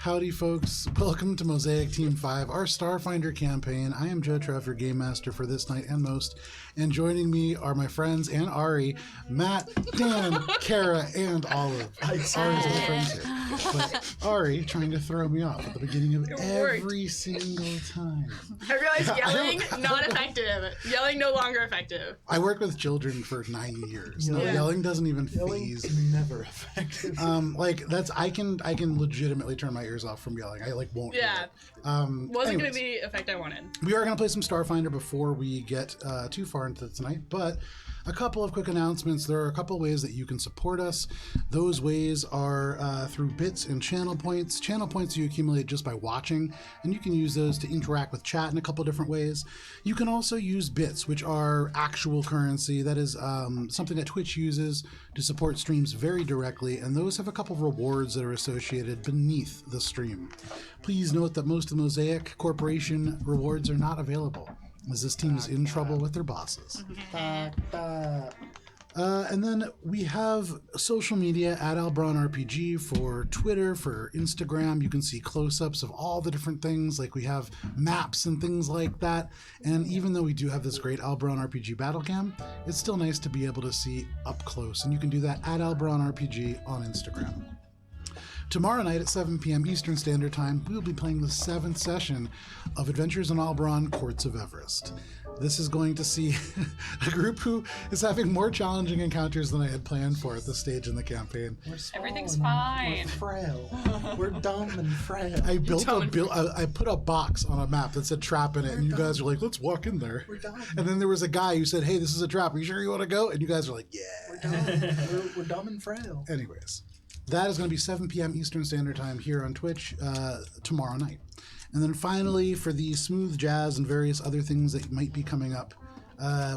Howdy, folks. Welcome to Mosaic Team 5, our Starfinder campaign. I am Joe Treff, your game master for this night and most. And joining me are my friends and Ari, Matt, Dan, Kara, and Olive. Ari's my friends here. But Ari trying to throw me off at the beginning of every single time. I realized yelling, not effective. Yelling no longer effective. I worked with children for 9 years. Yelling doesn't even phase. Never effective. I can legitimately turn my ears off from yelling. I won't. Yeah. Wasn't going to be the effect I wanted. We are going to play some Starfinder before we get too far into tonight, but a couple of quick announcements. There are a couple of ways that you can support us. Those ways are through bits and channel points. Channel points you accumulate just by watching, and you can use those to interact with chat in a couple different ways. You can also use bits, which are actual currency. That is something that Twitch uses to support streams very directly, and those have a couple of rewards that are associated beneath the stream. Please note that most of the Mosaic Corporation rewards are not available, as this team is in trouble with their bosses. And then we have social media at AlbronRPG for Twitter, for Instagram. You can see close-ups of all the different things, like we have maps and things like that. And even though we do have this great AlbronRPG battle cam, it's still nice to be able to see up close. And you can do that at AlbronRPG on Instagram. Tomorrow night at 7 p.m. Eastern Standard Time, we will be playing the 7th session of Adventures in Albron, Courts of Everest. This is going to see a group who is having more challenging encounters than I had planned for at this stage in the campaign. Everything's fine. We're frail. We're dumb and frail. I put a box on a map that said trap in it, and you guys were like, let's walk in there. We're dumb. And then there was a guy who said, hey, this is a trap. Are you sure you want to go? And you guys were like, yeah. We're dumb. We're dumb and frail. Anyways. That is going to be 7 p.m. Eastern Standard Time here on Twitch tomorrow night. And then finally, for the smooth jazz and various other things that might be coming up,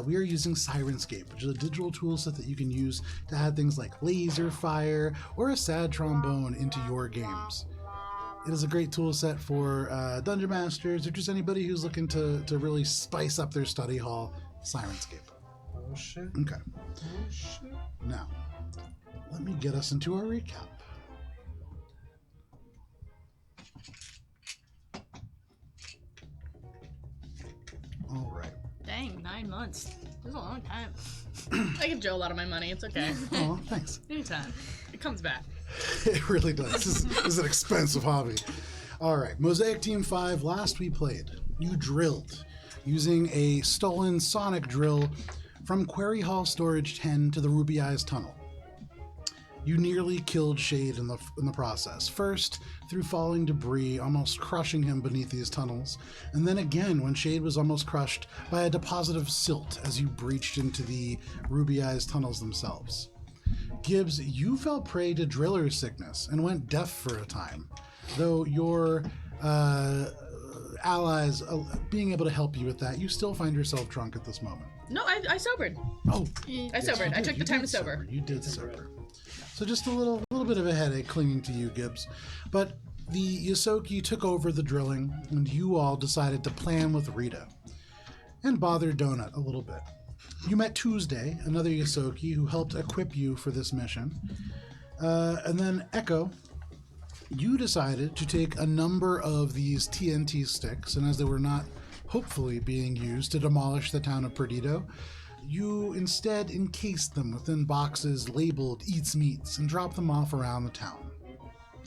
we are using Sirenscape, which is a digital tool set that you can use to add things like laser fire or a sad trombone into your games. It is a great tool set for dungeon masters or just anybody who's looking to really spice up their study hall. Sirenscape. Oh, shit. Okay. Oh, shit. Now, let me get us into our recap. All right. Dang, 9 months. That's a long time. I give Joe a lot of my money. It's okay. Oh, thanks. Anytime. It comes back. It really does. This is an expensive hobby. All right. Mosaic Team 5, last we played, you drilled using a stolen sonic drill from Quarry Hall Storage 10 to the Ruby Eyes Tunnel. You nearly killed Shade in the process. First, through falling debris, almost crushing him beneath these tunnels, and then again when Shade was almost crushed by a deposit of silt as you breached into the Ruby Eyes tunnels themselves. Gibbs, you fell prey to driller sickness and went deaf for a time, though your allies being able to help you with that, you still find yourself drunk at this moment. No, I sobered. Oh, I sobered. I took the time to sober. You did sober. So just a little bit of a headache clinging to you, Gibbs. But the Yosoki took over the drilling, and you all decided to plan with Rita and bother Donut a little bit. You met Tuesday, another Yosoki, who helped equip you for this mission. And then Echo, you decided to take a number of these TNT sticks, and as they were not hopefully being used to demolish the town of Perdido, you instead encased them within boxes labeled Eats Meats and dropped them off around the town.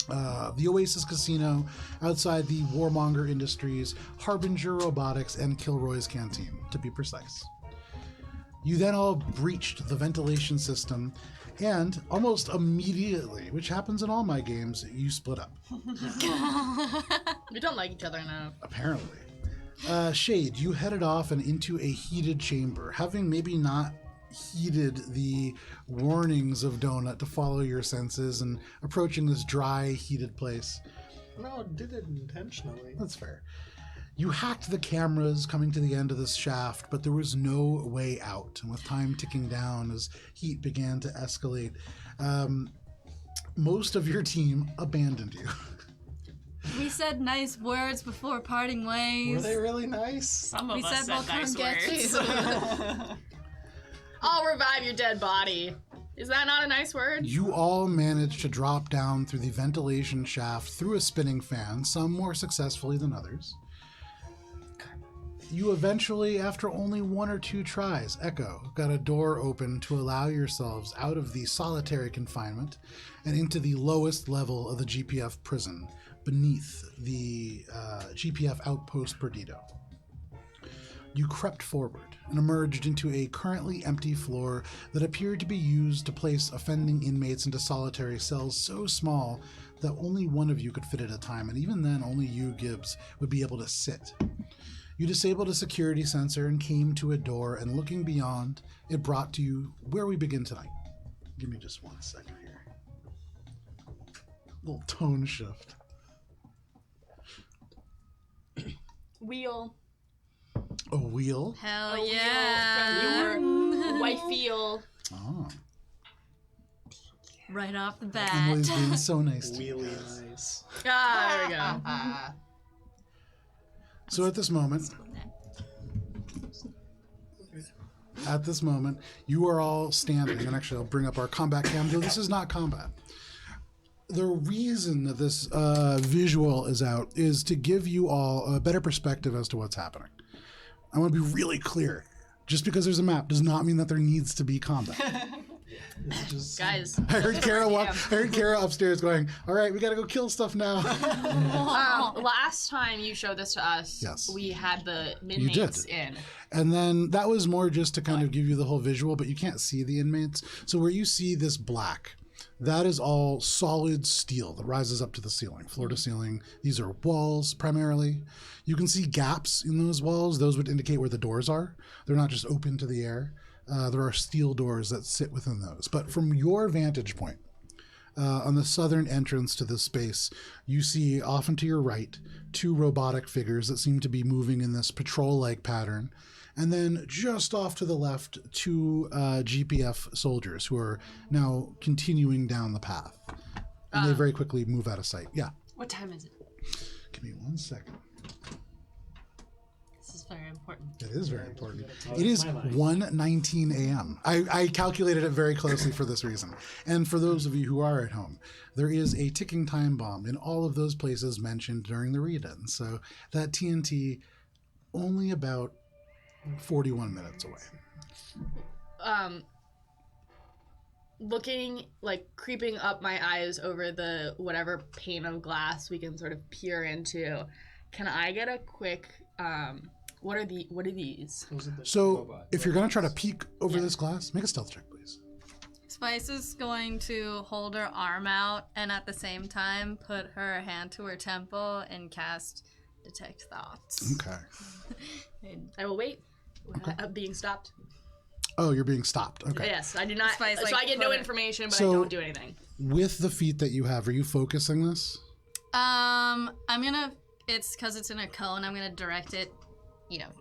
The Oasis Casino, outside the Warmonger Industries, Harbinger Robotics, and Kilroy's Canteen, to be precise. You then all breached the ventilation system, and almost immediately, which happens in all my games, you split up. We don't like each other enough. Apparently. Shade, you headed off and into a heated chamber, having maybe not heeded the warnings of Donut to follow your senses and approaching this dry, heated place. No, did it intentionally. That's fair. You hacked the cameras coming to the end of this shaft, but there was no way out. And with time ticking down as heat began to escalate, most of your team abandoned you. We said nice words before parting ways. Were they really nice? Some of We us said we'll said nice come get words. you. I'll revive your dead body. Is that not a nice word? You all manage to drop down through the ventilation shaft through a spinning fan, some more successfully than others. You eventually, after only 1 or 2 tries, Echo, got a door open to allow yourselves out of the solitary confinement and into the lowest level of the GPF prison, beneath the GPF outpost Perdido. You crept forward and emerged into a currently empty floor that appeared to be used to place offending inmates into solitary cells so small that only one of you could fit at a time, and even then only you, Gibbs, would be able to sit. You disabled a security sensor and came to a door, and looking beyond, it brought to you where we begin tonight. Give me just 1 second here. Little tone shift. Wheel. A wheel? Hell A yeah. wheel from your wifey-eel. Oh. Right off the bat. Emily's being so nice to you. Wheelie nice. Ah, there we go. So at this moment, you are all standing, and actually I'll bring up our combat cam, though this is not combat. The reason that this visual is out is to give you all a better perspective as to what's happening. I want to be really clear. Just because there's a map does not mean that there needs to be combat. It's just Guys. I heard Kara upstairs going, all right, we got to go kill stuff now. Last time you showed this to us, Yes. we had the You inmates did. in. And then that was more just to kind of give you the whole visual, but you can't see the inmates. So where you see this black, that is all solid steel that rises up to the ceiling, floor to ceiling. These are walls primarily. You can see gaps in those walls. Those would indicate where the doors are. They're not just open to the air. There are steel doors that sit within those. But from your vantage point, on the southern entrance to this space, you see off and to your right 2 robotic figures that seem to be moving in this patrol-like pattern. And then just off to the left, 2 GPF soldiers who are now continuing down the path. And they very quickly move out of sight. Yeah. What time is it? Give me 1 second. This is very important. It is very important. Oh, It is my life. 1:19 a.m. I calculated it very closely for this reason. And for those of you who are at home, there is a ticking time bomb in all of those places mentioned during the read-in. So that TNT only about 41 minutes away. Looking, like, creeping up my eyes over the whatever pane of glass we can sort of peer into. Can I get a quick, what are these? Those are the So robot- if you're going to try to robots. peek over this glass, make a stealth check, please. Spice is going to hold her arm out and at the same time put her hand to her temple and cast Detect Thoughts. Okay. I will wait. Being stopped. Oh, you're being stopped. Okay. Yes, I do not. Spice, So like, I get no put it- information, but So- I don't do anything. With the feat that you have, are you focusing this? I'm gonna, it's because it's in a cone, I'm gonna direct it,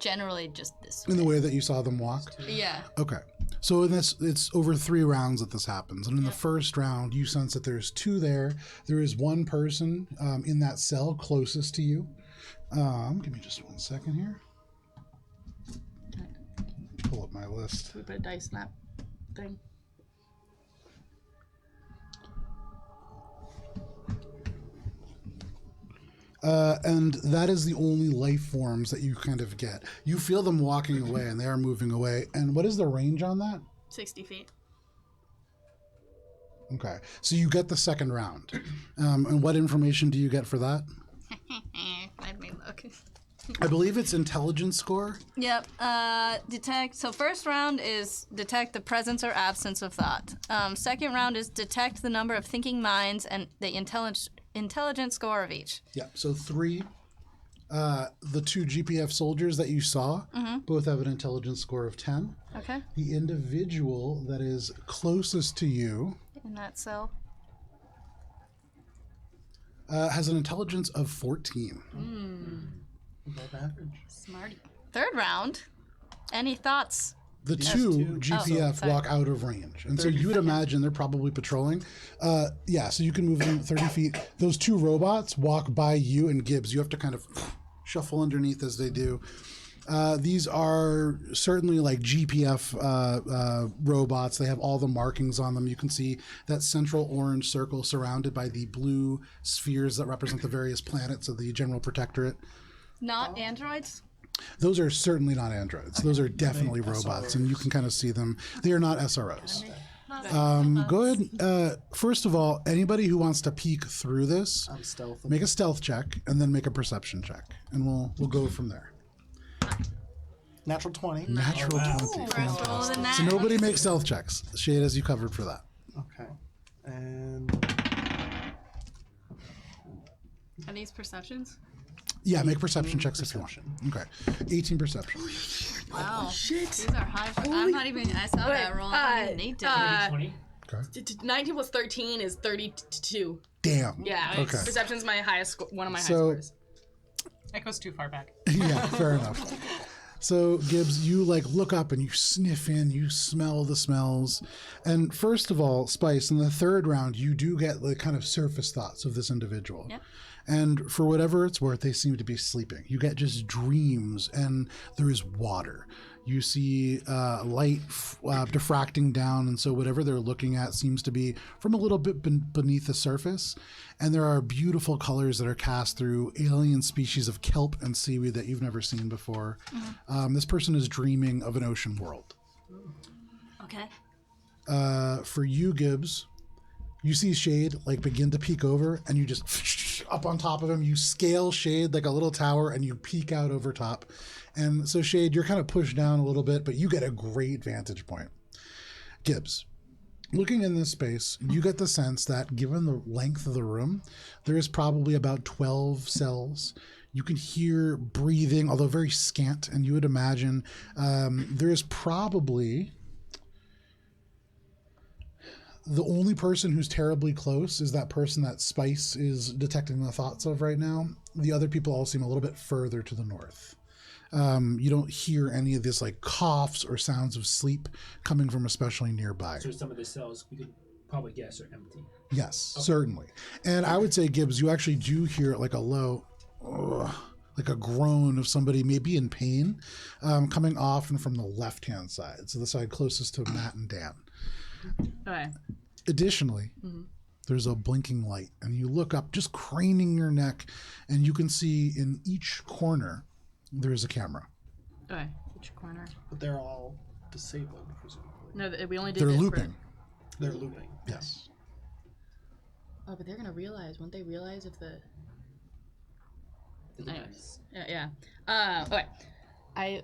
generally just this way. In the way that you saw them walk? Yeah. Okay. So in this, it's over 3 rounds that this happens. And in the first round, you sense that there's 2 there. There is 1 person in that cell closest to you. Give me just 1 second here. Pull up my list. We put a dice snap thing. And that is the only life forms that you kind of get. You feel them walking away, and they are moving away. And what is the range on that? 60 feet. Okay. So you get the second round. And what information do you get for that? Let me look. I believe it's intelligence score. Yep. Detect. So first round is detect the presence or absence of thought. Second round is detect the number of thinking minds and the intelligence score of each. Yeah. So 3. The 2 GPF soldiers that you saw both have an intelligence score of 10. Okay. The individual that is closest to you In that cell. has an intelligence of 14. Above average. Smarty. Third round. Any thoughts? The Yes, 2 2. GPF sorry. walk out of range. And so you would imagine they're probably patrolling. Yeah, so you can move them 30 feet. Those 2 robots walk by you and Gibbs. You have to kind of shuffle underneath as they do. These are certainly like GPF robots. They have all the markings on them. You can see that central orange circle surrounded by the blue spheres that represent the various planets of the General Protectorate. Not androids? Those are certainly not androids. Those are definitely robots, and you can kind of see them. They are not SROs. Go ahead. First of all, anybody who wants to peek through this, I'm stealth. make a stealth check and then make a perception check, and we'll go from there. Natural 20. Natural 20. First roll of the So net. nobody makes stealth checks. Shade has you covered for that. Okay. And Are these perceptions? Yeah, make perception checks if you want. Okay. 18 perception. Wow. Shit. These are high. I'm not even. I saw that roll. I didn't need to. 20. Okay. 19 plus 13 is 32. Damn. Yeah. Okay. Perception's my highest, one of my high So- scores. That goes too far back. Yeah, fair enough. So Gibbs, you like look up and you sniff in, you smell the smells. And first of all, Spice, in the third round, you do get the kind of surface thoughts of this individual. Yep. And for whatever it's worth, they seem to be sleeping. You get just dreams, and there is water. You see light diffracting down, and so whatever they're looking at seems to be from a little bit beneath the surface. And there are beautiful colors that are cast through alien species of kelp and seaweed that you've never seen before. This person is dreaming of an ocean world. Okay. For you, Gibbs, you see Shade like begin to peek over, and you just up on top of him. You scale Shade like a little tower, and you peek out over top. And so Shade, you're kind of pushed down a little bit, but you get a great vantage point. Gibbs, looking in this space, you get the sense that given the length of the room, there is probably about 12 cells. You can hear breathing, although very scant, and you would imagine there is probably... The only person who's terribly close is that person that Spice is detecting the thoughts of right now. The other people all seem a little bit further to the north. You don't hear any of this like coughs or sounds of sleep coming from especially nearby. So some of the cells we could probably guess are empty. Yes, certainly. And I would say, Gibbs, you actually do hear like a low, like a groan of somebody maybe in pain coming off and from the left-hand side. So the side closest to Matt and Dan. Okay. Additionally, there's a blinking light, and you look up, just craning your neck, and you can see in each corner there's a camera. Okay. Which corner? but they're all disabled, presumably. No, we only did They're it looping. They're looping. Yes. Oh, but they're gonna realize. Won't they realize if the? Anyways. Yeah. Okay. I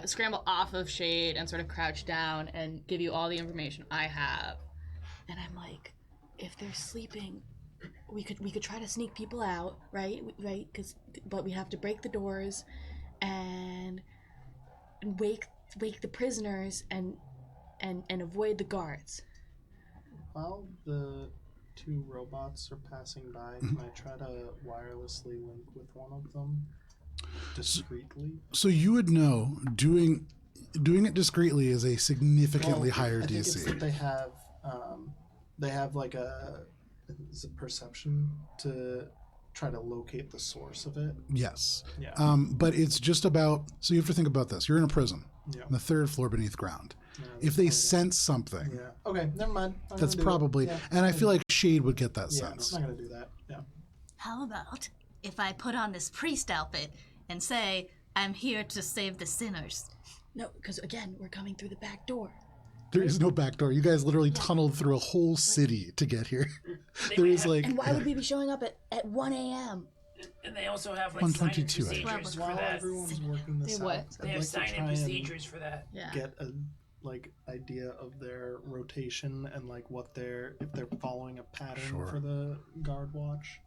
scramble off of Shade and sort of crouch down and give you all the information I have. And I'm like, if they're sleeping, we could try to sneak people out, right? Right? But we have to break the doors and wake the prisoners and avoid the guards. While the two robots are passing by, can I try to wirelessly link with one of them discreetly? So you would know doing it discreetly is a significantly higher I think it's that DC. they have like is it perception to try to locate the source of it. Yes. Yeah. But it's just about, so you have to think about this. You're in a prison Yeah. on the third floor beneath ground. Yeah, If they that's sense something, yeah. Okay, never mind. I'm that's gonna do it. probably, Yeah, and I I'm feel gonna- like Shade would get that yeah, sense. I'm not gonna do that. Yeah. How about if I put on this priest outfit and say, I'm here to save the sinners? No, because again, we're coming through the back door. There is no back door. You guys literally tunneled through a whole city to get here. There is like, And why would we be showing up at 1 a.m.? And they also have like 122, sign-in I procedures for While that. everyone's working this They what? out, They I'd have like to sign-in try and procedures for that. Yeah. get a idea of their rotation and like what if they're following a pattern Sure. for the guard watch.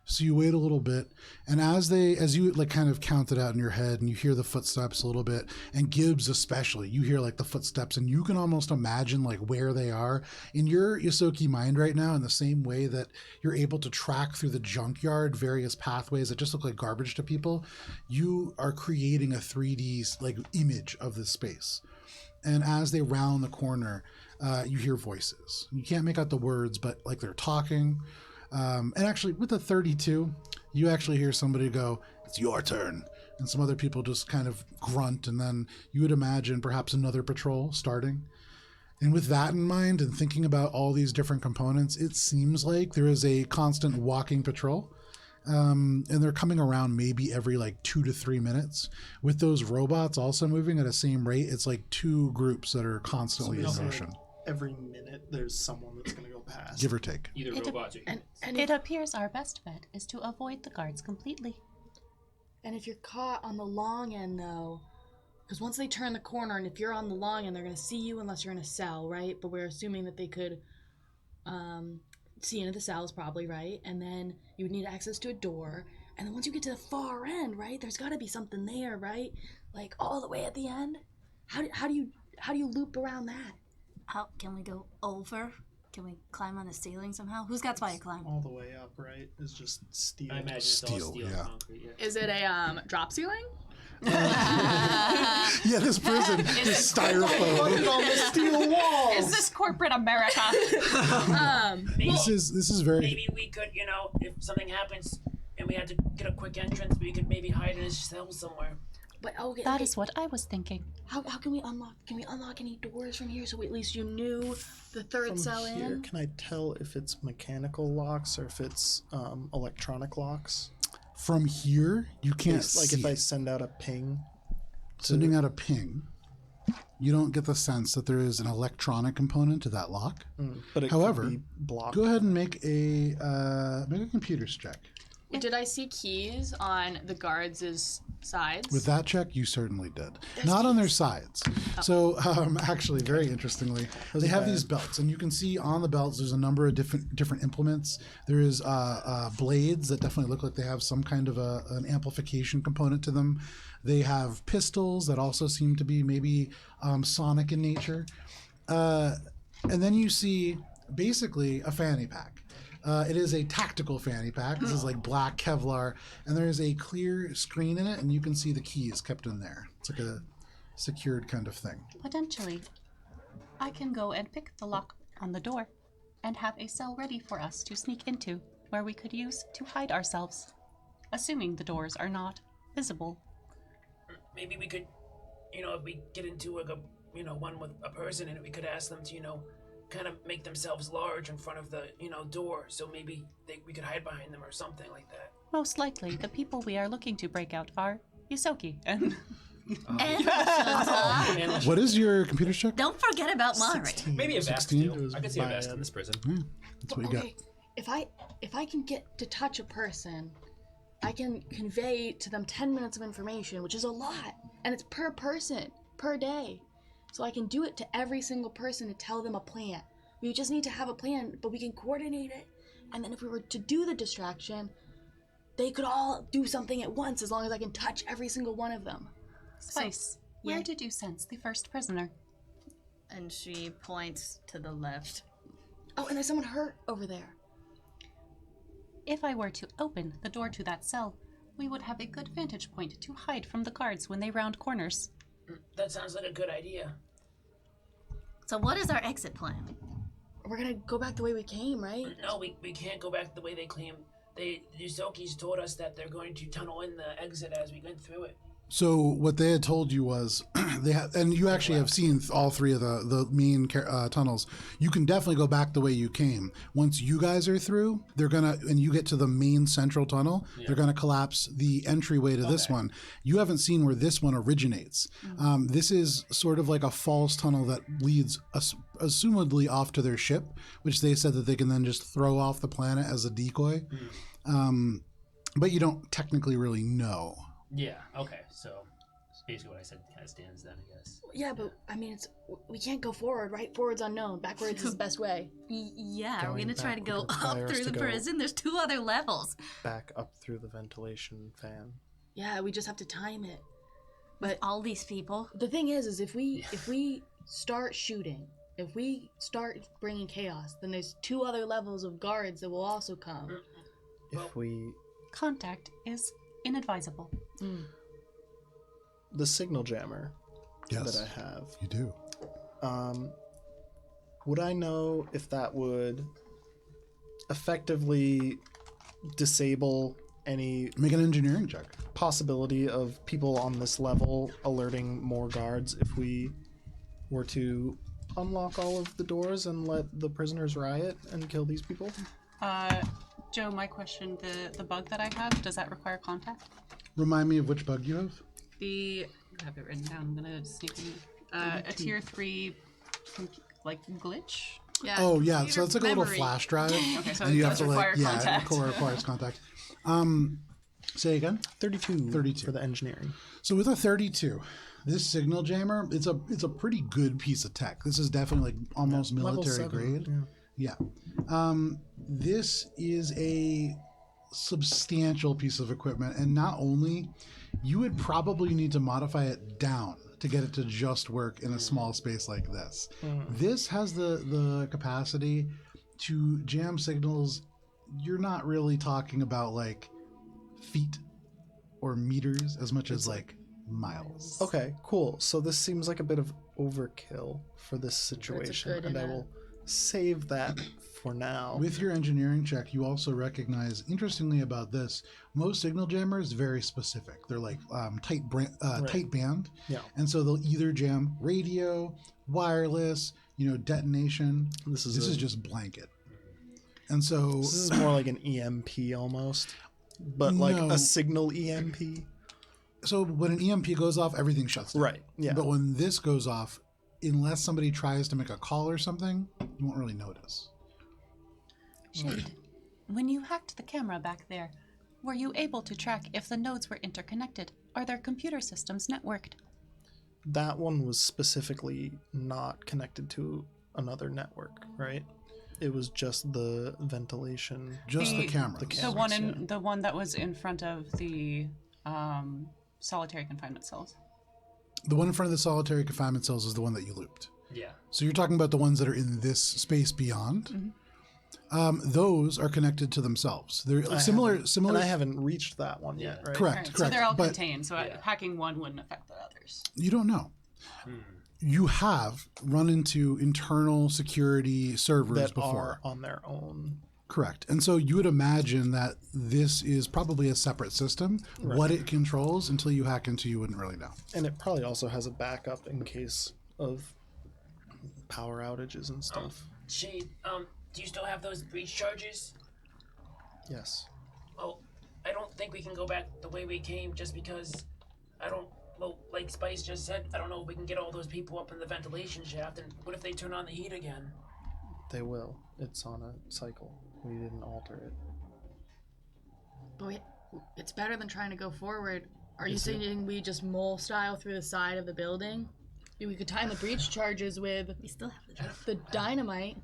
so you wait a little bit, and as you like kind of count it out in your head, and you hear the footsteps a little bit, and Gibbs especially, you hear like the footsteps, and you can almost imagine like where they are in your Yosoki mind right now, in the same way that you're able to track through the junkyard various pathways that just look like garbage to people. You are creating a 3D like image of this space, and as they round the corner, you hear voices. You can't make out the words, but like they're talking. And actually, with the 32, you actually hear somebody go, "It's your turn." and some other people just kind of grunt, and then you would imagine perhaps another patrol starting. And with that in mind, and thinking about all these different components, it seems like there is a constant walking patrol. And they're coming around maybe every like 2 to 3 minutes. With those robots also moving at the same rate, it's like 2 groups that are constantly in motion, Every minute, there's someone that's going to go past. give or take. Either robots or humans. And It appears our best bet is to avoid the guards completely. And if you're caught on the long end, though, because once they turn the corner, and if you're on the long end, they're going to see you unless you're in a cell, right? But we're assuming that they could see into the cells, probably, right? And then you would need access to a door. And then once you get to the far end, right, there's got to be something there, right? Like all the way at the end. How do you loop around that? How can we go over? Can we climb on the ceiling somehow? Who's got spire climb? All the way up, right? Is just steel. I imagine it's all Steel, steel yeah. and concrete. Yeah. Is it a drop ceiling? Yeah, this prison is styrofoam. on the steel wall. Is this corporate America? This is very. Maybe we could, if something happens and we had to get a quick entrance, we could maybe hide in a cell somewhere. But okay, That is what I was thinking. How can we unlock? Can we unlock any doors from here so at least you knew the third From cell here, in? can I tell if it's mechanical locks or if it's electronic locks? From here, you can't Like see if I it. send out a ping. Sending out a ping, you don't get the sense that there is an electronic component to that lock. But it However, could be blocked. Go ahead and make a computers check. Did I see keys on the guards' sides? With that check, you certainly did. Not on their sides. So, actually, very interestingly, they have these belts, and you can see on the belts there's a number of different implements. There is blades that definitely look like they have some kind of an amplification component to them. They have pistols that also seem to be maybe sonic in nature. And then you see basically a fanny pack. It is a tactical fanny pack. This is like black Kevlar, and there is a clear screen in it, and you can see the keys kept in there. It's like a secured kind of thing. Potentially, I can go and pick the lock on the door and have a cell ready for us to sneak into where we could use to hide ourselves, assuming the doors are not visible. Maybe we could, if we get into one with a person, and we could ask them to, kind of make themselves large in front of the, door, so maybe we could hide behind them or something like that. Most likely, the people we are looking to break out are Yusoki and And What is your computer check? don't forget about Mari. 16. Maybe a vest 16? too. I could see a vest in this prison. That's what you got. Okay, if I can get to touch a person, I can convey to them 10 minutes of information, which is a lot, and it's per person, per day. So I can do it to every single person to tell them a plan. We just need to have a plan, but we can coordinate it. And then if we were to do the distraction, they could all do something at once as long as I can touch every single one of them. Spice. yeah. Where did you sense the first prisoner? And she points to the left. Oh, and there's someone hurt over there. If I were to open the door to that cell, we would have a good vantage point to hide from the guards when they round corners. That sounds like a good idea. So what is our exit plan? We're gonna go back the way we came, right? No, we can't go back the way they claim. The Yuzokis told us that they're going to tunnel in the exit as we went through it. So what they had told you was they have, and you actually have seen all three of the main tunnels. You can definitely go back the way you came. Once you guys are through, they're gonna, and you get to the main central tunnel, they're gonna collapse the entryway to this one. You haven't seen where this one originates. This is sort of like a false tunnel that leads assumedly off to their ship, which they said that they can then just throw off the planet as a decoy. But you don't technically really know. Yeah, okay, so basically what I said kind of stands then, I guess. Yeah, but I mean, we can't go forward, right? Forward's unknown. Backwards is the best way. Yeah, are we Going gonna try to go backward up requires through to the go- prison? There's 2 other levels. Back up through the ventilation fan. Yeah, we just have to time it. But all these people. The thing is if we start shooting, if we start bringing chaos, then there's 2 other levels of guards that will also come. If we... Contact is inadvisable. The signal jammer Yes, that I have, you do. would I know if that would effectively disable any Make an engineering check. possibility of people on this level alerting more guards if we were to unlock all of the doors and let the prisoners riot and kill these people? Joe, my question, the bug that I have, does that require contact? Remind me of which bug you have. I have it written down. I'm gonna sneak in. A tier 3, glitch. Yeah. Oh yeah, so it's like a little memory. flash drive. Okay, so and it you does have to require contact. requires contact. Say again. 32. 32. For the engineering. So with a 32, this signal jammer, it's a pretty good piece of tech. This is definitely like almost Level military 7, grade. yeah. Yeah. This is a substantial piece of equipment, and not only, you would probably need to modify it down to get it to just work in a small space like this. This has the capacity to jam signals. You're not really talking about like feet or meters as much as like miles. Okay, cool. So this seems like a bit of overkill for this situation, good and I in a- will save that for now. With your engineering check, you also recognize, interestingly about this, most signal jammers very specific. They're like tight band, Yeah. and so they'll either jam radio, wireless, detonation. This is just blanket, and so This is more like an EMP almost, but like No. a signal EMP. so when an EMP goes off, everything shuts down. Right. Yeah. But when this goes off, unless somebody tries to make a call or something, you won't really notice. Shade, when you hacked the camera back there, were you able to track if the nodes were interconnected? Are their computer systems networked? That one was specifically not connected to another network, right? It was just the ventilation. Just the cameras. The one that was in front of the solitary confinement cells. The one in front of the solitary confinement cells is the one that you looped. Yeah. So you're talking about the ones that are in this space beyond. Those are connected to themselves. They're similar. And I haven't reached that one yet, right? Correct. Alright, Correct. so they're all but contained, so hacking one wouldn't affect the others. you don't know. You have run into internal security servers That before. are on their own. Correct. And so you would imagine that this is probably a separate system. What it controls until you hack into, you wouldn't really know. And it probably also has a backup in case of power outages and stuff. Shade, do you still have those breach charges? Yes. Well, I don't think we can go back the way we came just because like Spice just said, I don't know if we can get all those people up in the ventilation shaft, and what if they turn on the heat again? They will. It's on a cycle. We didn't alter it. But it's better than trying to go forward. Are you saying we just mole style through the side of the building? We could time the breach charges with We still have the dynamite.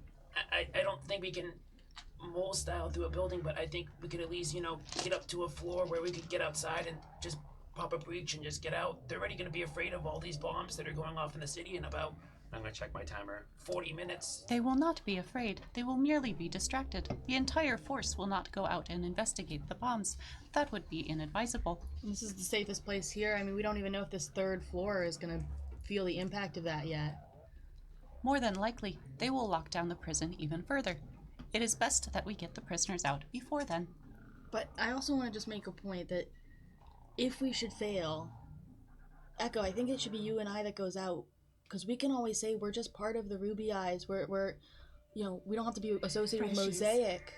I don't think we can mole style through a building, but I think we could at least, get up to a floor where we could get outside and just pop a breach and just get out. They're already going to be afraid of all these bombs that are going off in the city in about, I'm going to check my timer, 40 minutes. They will not be afraid. They will merely be distracted. The entire force will not go out and investigate the bombs. That would be inadvisable. This is the safest place here. I mean, we don't even know if this third floor is going to feel the impact of that yet. More than likely, they will lock down the prison even further. It is best that we get the prisoners out before then. But I also want to just make a point that if we should fail, Echo, I think it should be you and I that goes out. Because we can always say we're just part of the Ruby Eyes. We're we don't have to be associated with Mosaic.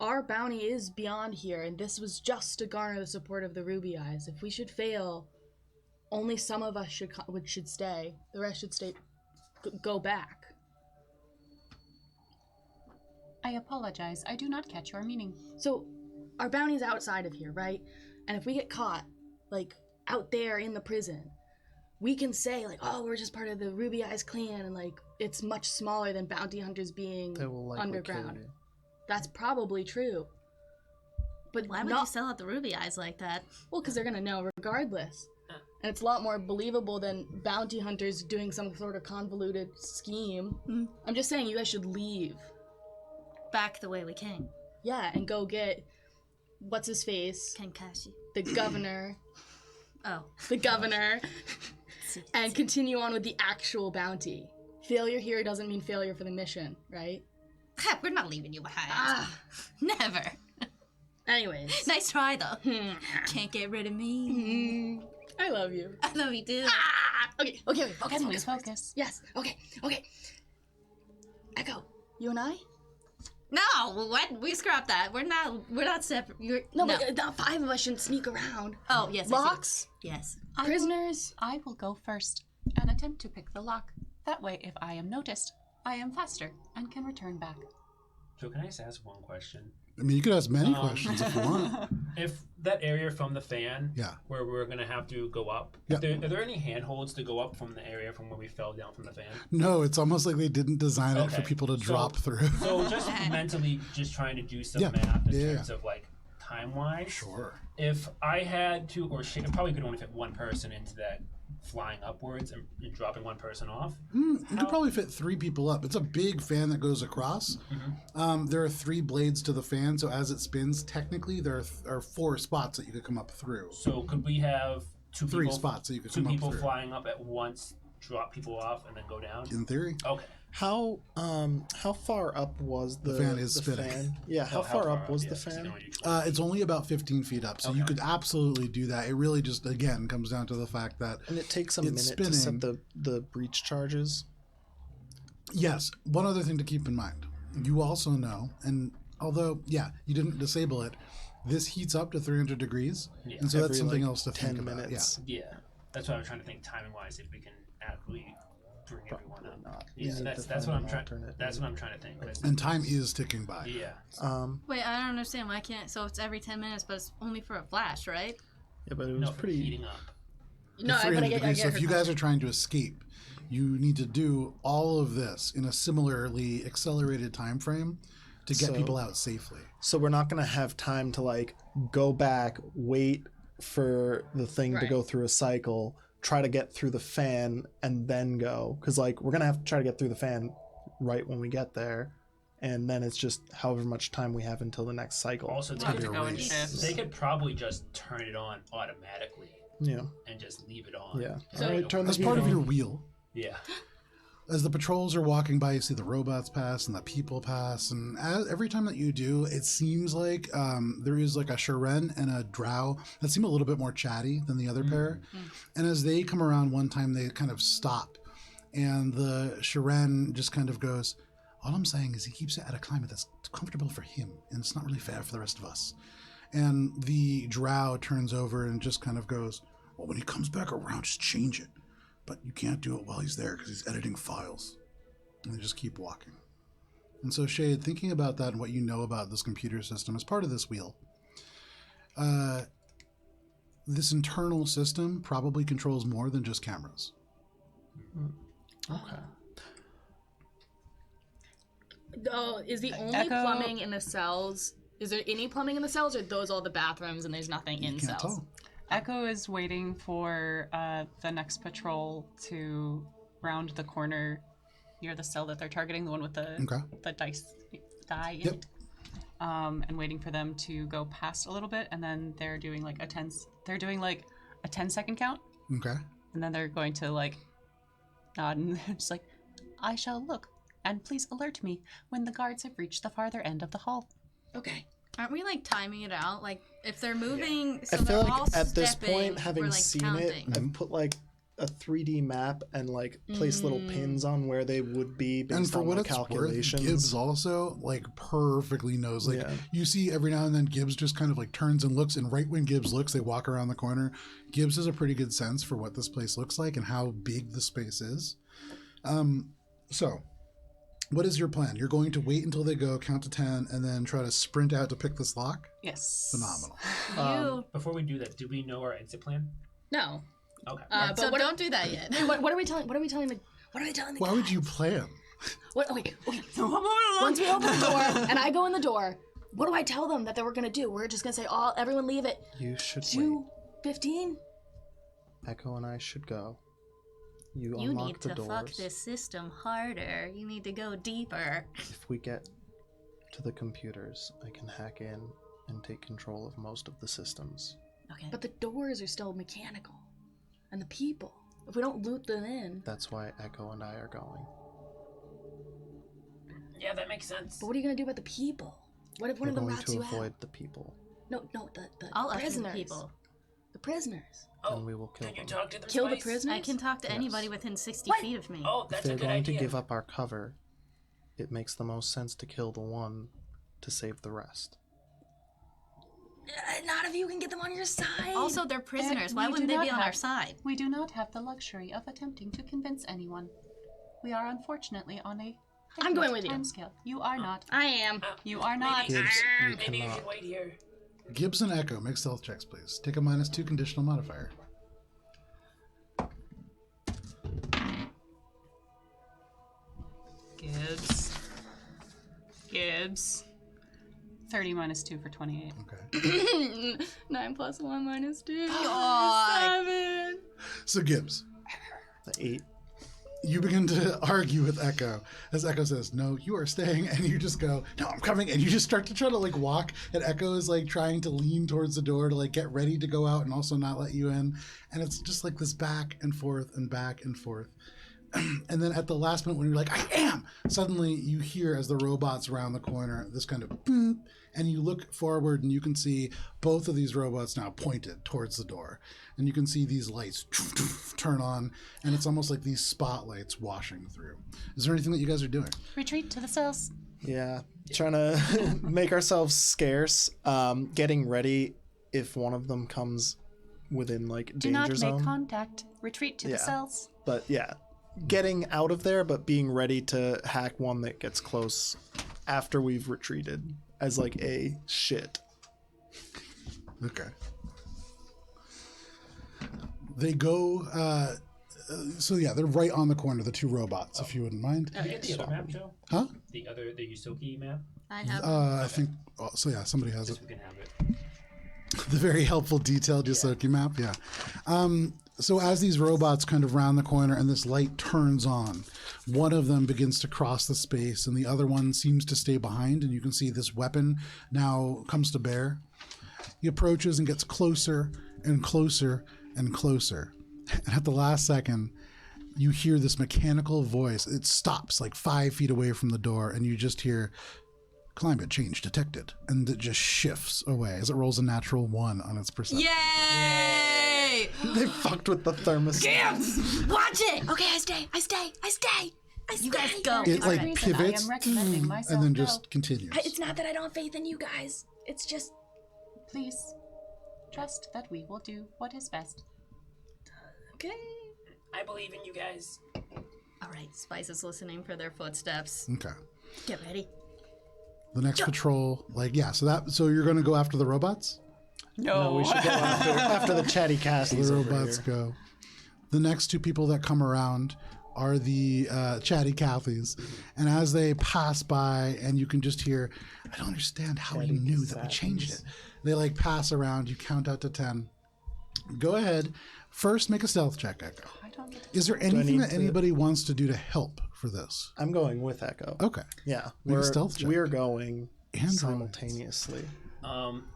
Our bounty is beyond here, and this was just to garner the support of the Ruby Eyes. If we should fail, only some of us should stay. The rest should go back. I apologize. I do not catch your meaning. So, our bounty's outside of here, right? And if we get caught, out there in the prison, we can say, oh, we're just part of the Ruby Eyes clan, and, it's much smaller than bounty hunters being They will likely underground. kill you. That's probably true. But Why would you sell out the Ruby Eyes like that? Well, because they're going to know regardless. And it's a lot more believable than bounty hunters doing some sort of convoluted scheme. I'm just saying you guys should leave. Back the way we came. Yeah, and go get, what's-his-face, Kenkashi. the governor, Oh. and continue on with the actual bounty. Failure here doesn't mean failure for the mission, right? We're not leaving you behind. Never. Anyways. Nice try, though. Can't get rid of me. I love you. I love you, too. Okay, focus. Yes, okay. Echo, you and I? No, what? We scrapped that. We're not separate. But the 5 of us shouldn't sneak around. Oh, yes. Locks? Yes. Prisoners? I will go first and attempt to pick the lock. That way, if I am noticed, I am faster and can return back. So can I just ask one question? I mean, you could ask many questions if you want. If that area from the fan, Yeah. where we're gonna have to go up, Yeah. are there any handholds to go up from the area from where we fell down from the fan? No, it's almost like they didn't design it for Okay. people to drop through. So just mentally, just trying to do some Yeah. math in Yeah. terms of like time wise. Sure. If I had to, or I probably could only fit one person into that flying upwards and dropping one person off. You could probably fit 3 people up. It's a big fan that goes across. There are 3 blades to the fan, so as it spins, technically there are 4 spots that you could come up through. So could we have 3 people, spots that you could 2 come up people through. flying up at once, drop people off, and then go down? In theory. Okay. How far up was the fan is spinning. fan? Yeah, how far up was the fan? It's only about 15 feet up, so you could absolutely do that. It really just, again, comes down to the fact that And it takes a it's minute to set spinning. the breach charges. Yes, one other thing to keep in mind. You also know, and although, you didn't disable it, this heats up to 300 degrees, and so that's Every, something like, else to 10 think about. minutes. Yeah, that's what I'm trying to think timing wise. If we can adequately bring everyone up. not. Yeah, Isn't that's the what I'm an trying. alternate That's what I'm trying to think. 'cause- And time is ticking by. Yeah. Wait, I don't understand. Why can't... So it's every 10 minutes, but it's only for a flash, right? Yeah, but it was No, for pretty. heating up. No, At but 300 I get degrees. So her if you point. guys are trying to escape, you need to do all of this in a similarly accelerated time frame to get So- people out safely. So we're not gonna have time to like go back, wait for the thing to Right. go through a cycle, try to get through the fan, and then go. Because like we're gonna have to try to get through the fan right when we get there, and then it's just however much time we have until the next cycle. Also, We'll have be to a go in race. shifts. they could probably just turn it on automatically Yeah, and just leave it on. yeah. So- All right, turn the As heat part of on. your wheel, Yeah. as the patrols are walking by, you see the robots pass and the people pass, and every time that you do, it seems like there is like a Sharen and a Drow that seem a little bit more chatty than the other pair. And as they come around one time, they kind of stop, and the Sharen just kind of goes, "All I'm saying is he keeps it at a climate that's comfortable for him, and it's not really fair for the rest of us." And the Drow turns over and just kind of goes, "Well, when he comes back around, just change it. But you can't do it while he's there because he's editing files." And they just keep walking. And so, Shade, thinking about that and what you know about this computer system as part of this wheel, this internal system probably controls more than just cameras. Okay. Oh, is the only Echo- plumbing in the cells? Is there any plumbing in the cells, or are those all the bathrooms and there's nothing in Can't cells? tell. Echo is waiting for the next patrol to round the corner near the cell that they're targeting, the one with the Okay. the die in Yep. it. And waiting for them to go past a little bit, and then they're doing like a 10-second count, Okay. and then they're going to like nod and they're just like, I shall look, and please alert me when the guards have reached the farther end of the hall. Okay. Aren't we like timing it out? Like if they're moving, so I feel they're all like at this stepping, point, having we're like seen counting. it, I've put like a 3D map and like place little pins on where they would be based And for on what the it's worth, calculations. Gibbs also like perfectly knows. Like Yeah. you see every now and then Gibbs just kind of like turns and looks, and right when Gibbs looks, they walk around the corner. Gibbs has a pretty good sense for what this place looks like and how big the space is. So what is your plan? You're going to wait until they go, count to 10, and then try to sprint out to pick this lock? Yes. Phenomenal. You. Before we do that, do we know our exit plan? No. Okay. But So what don't do that yet. what are we telling? What are we telling the? What are we telling the? Why would you plan? What? Okay. Once we open the door and I go in the door, what do I tell them that they were gonna do? We're just gonna say, everyone leave it. You should wait. 2:15. Echo and I should go. You You unlock need the to doors. fuck this system harder. You need to go deeper. If we get to the computers, I can hack in and take control of most of the systems. Okay. But the doors are still mechanical, and the people. If we don't loot them in, That's why Echo and I are going. Yeah, that makes sense. but what are you gonna do about the people? What if one We're of the going rats to you avoid have? the people. No, the I'll usher the prisoners. people. The prisoners. Oh, And we will kill can you them. talk to them? Kill the Spice? prisoners? I can talk to Yes. anybody within 60 What? feet of me. Oh, If that's they're a good going idea. to give up our cover, it makes the most sense to kill the one to save the rest. Not if you can get them on your side. Also, they're prisoners. Why we wouldn't do they be not on our have- side? We do not have the luxury of attempting to convince anyone. We are unfortunately on a I'm going with you. timescale. You are not. I am. You are not. Gibbs, you Maybe you cannot. should wait here. Gibbs and Echo, make stealth checks, please. Take a -2 conditional modifier. Gibbs. 30 minus 2 for 28. Okay. 9 plus 1 minus 2. God. 7. So Gibbs, The 8. you begin to argue with Echo as Echo says, "No, you are staying," and you just go, "No, I'm coming," and you just start to try to like walk, and Echo is like trying to lean towards the door to like get ready to go out and also not let you in, and it's just like this back and forth and back and forth. And then at the last minute when you're like, "I am," suddenly you hear as the robots round the corner this kind of boom, and you look forward and you can see both of these robots now pointed towards the door, and you can see these lights turn on, and it's almost like these spotlights washing through. Is there anything that you guys are doing? Retreat to the cells. Yeah, trying to make ourselves scarce. Getting ready if one of them comes within like Do danger not zone. make contact. Retreat to Yeah. the cells. But yeah, getting out of there, but being ready to hack one that gets close after we've retreated as like a shit. Okay. They go. So yeah, they're right on the corner. The two robots, if you wouldn't mind. Can we get the other map, Joe? Huh? The Yusoki map? I have. I think. Oh, so yeah, somebody has it. Just we can have it. The very helpful detailed Yosoki map, yeah. So as these robots kind of round the corner and this light turns on, one of them begins to cross the space and the other one seems to stay behind, and you can see this weapon now comes to bear. He approaches and gets closer and closer and closer. And at the last second, you hear this mechanical voice. It stops like 5 feet away from the door, and you just hear climate change detected, and it just shifts away as it rolls a natural 1 on its perception. Yay! They fucked with the thermostat. Watch it! Okay, I stay. You guys go. It like reason I pivots am recommending and myself then go. just continues. It's not that I don't have faith in you guys. It's just Please trust that we will do what is best. okay. I believe in you guys. All right, Spice is listening for their footsteps. Okay. Get ready. The next patrol, so you're going to go after the robots? No, we should go after the chatty casties The over robots here. go. The next two people that come around are the chatty Cathys, and as they pass by, and you can just hear, I don't understand how you knew that we changed it. They like pass around. You count out to 10. Go ahead. First, make a stealth check, Echo. I don't get Is there anything need that to- anybody wants to do to help for this? I'm going with Echo. Okay. Yeah, Make a stealth check. we're going And simultaneously.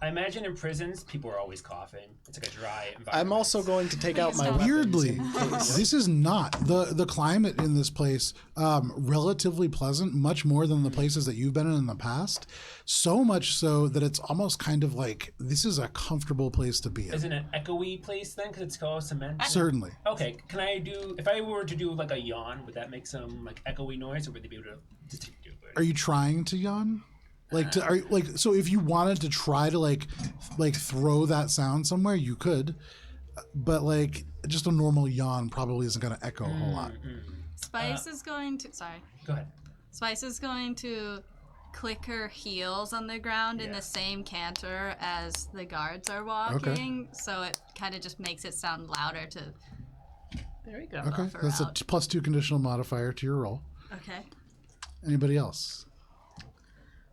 I imagine in prisons, people are always coughing. It's like a dry environment. I'm also going to take out my weapons Weirdly, in case. this is not the climate in this place. Relatively pleasant, much more than the places that you've been in the past. So much so that it's almost kind of like this is a comfortable place to be Is in. it an echoey place then? Because it's called cement? Certainly. Okay, can I do, if I were to do like a yawn, would that make some like echoey noise, or would they be able to just do it? Are you trying to yawn? So if you wanted to try to like throw that sound somewhere, you could, but like just a normal yawn probably isn't going to echo a whole lot. Spice is going to. Sorry. Go ahead. Spice is going to click her heels on the ground in the same canter as the guards are walking, so it kind of just makes it sound louder to. There we go. Okay, Buffer that's a out. +2 conditional modifier to your roll. Okay. Anybody else?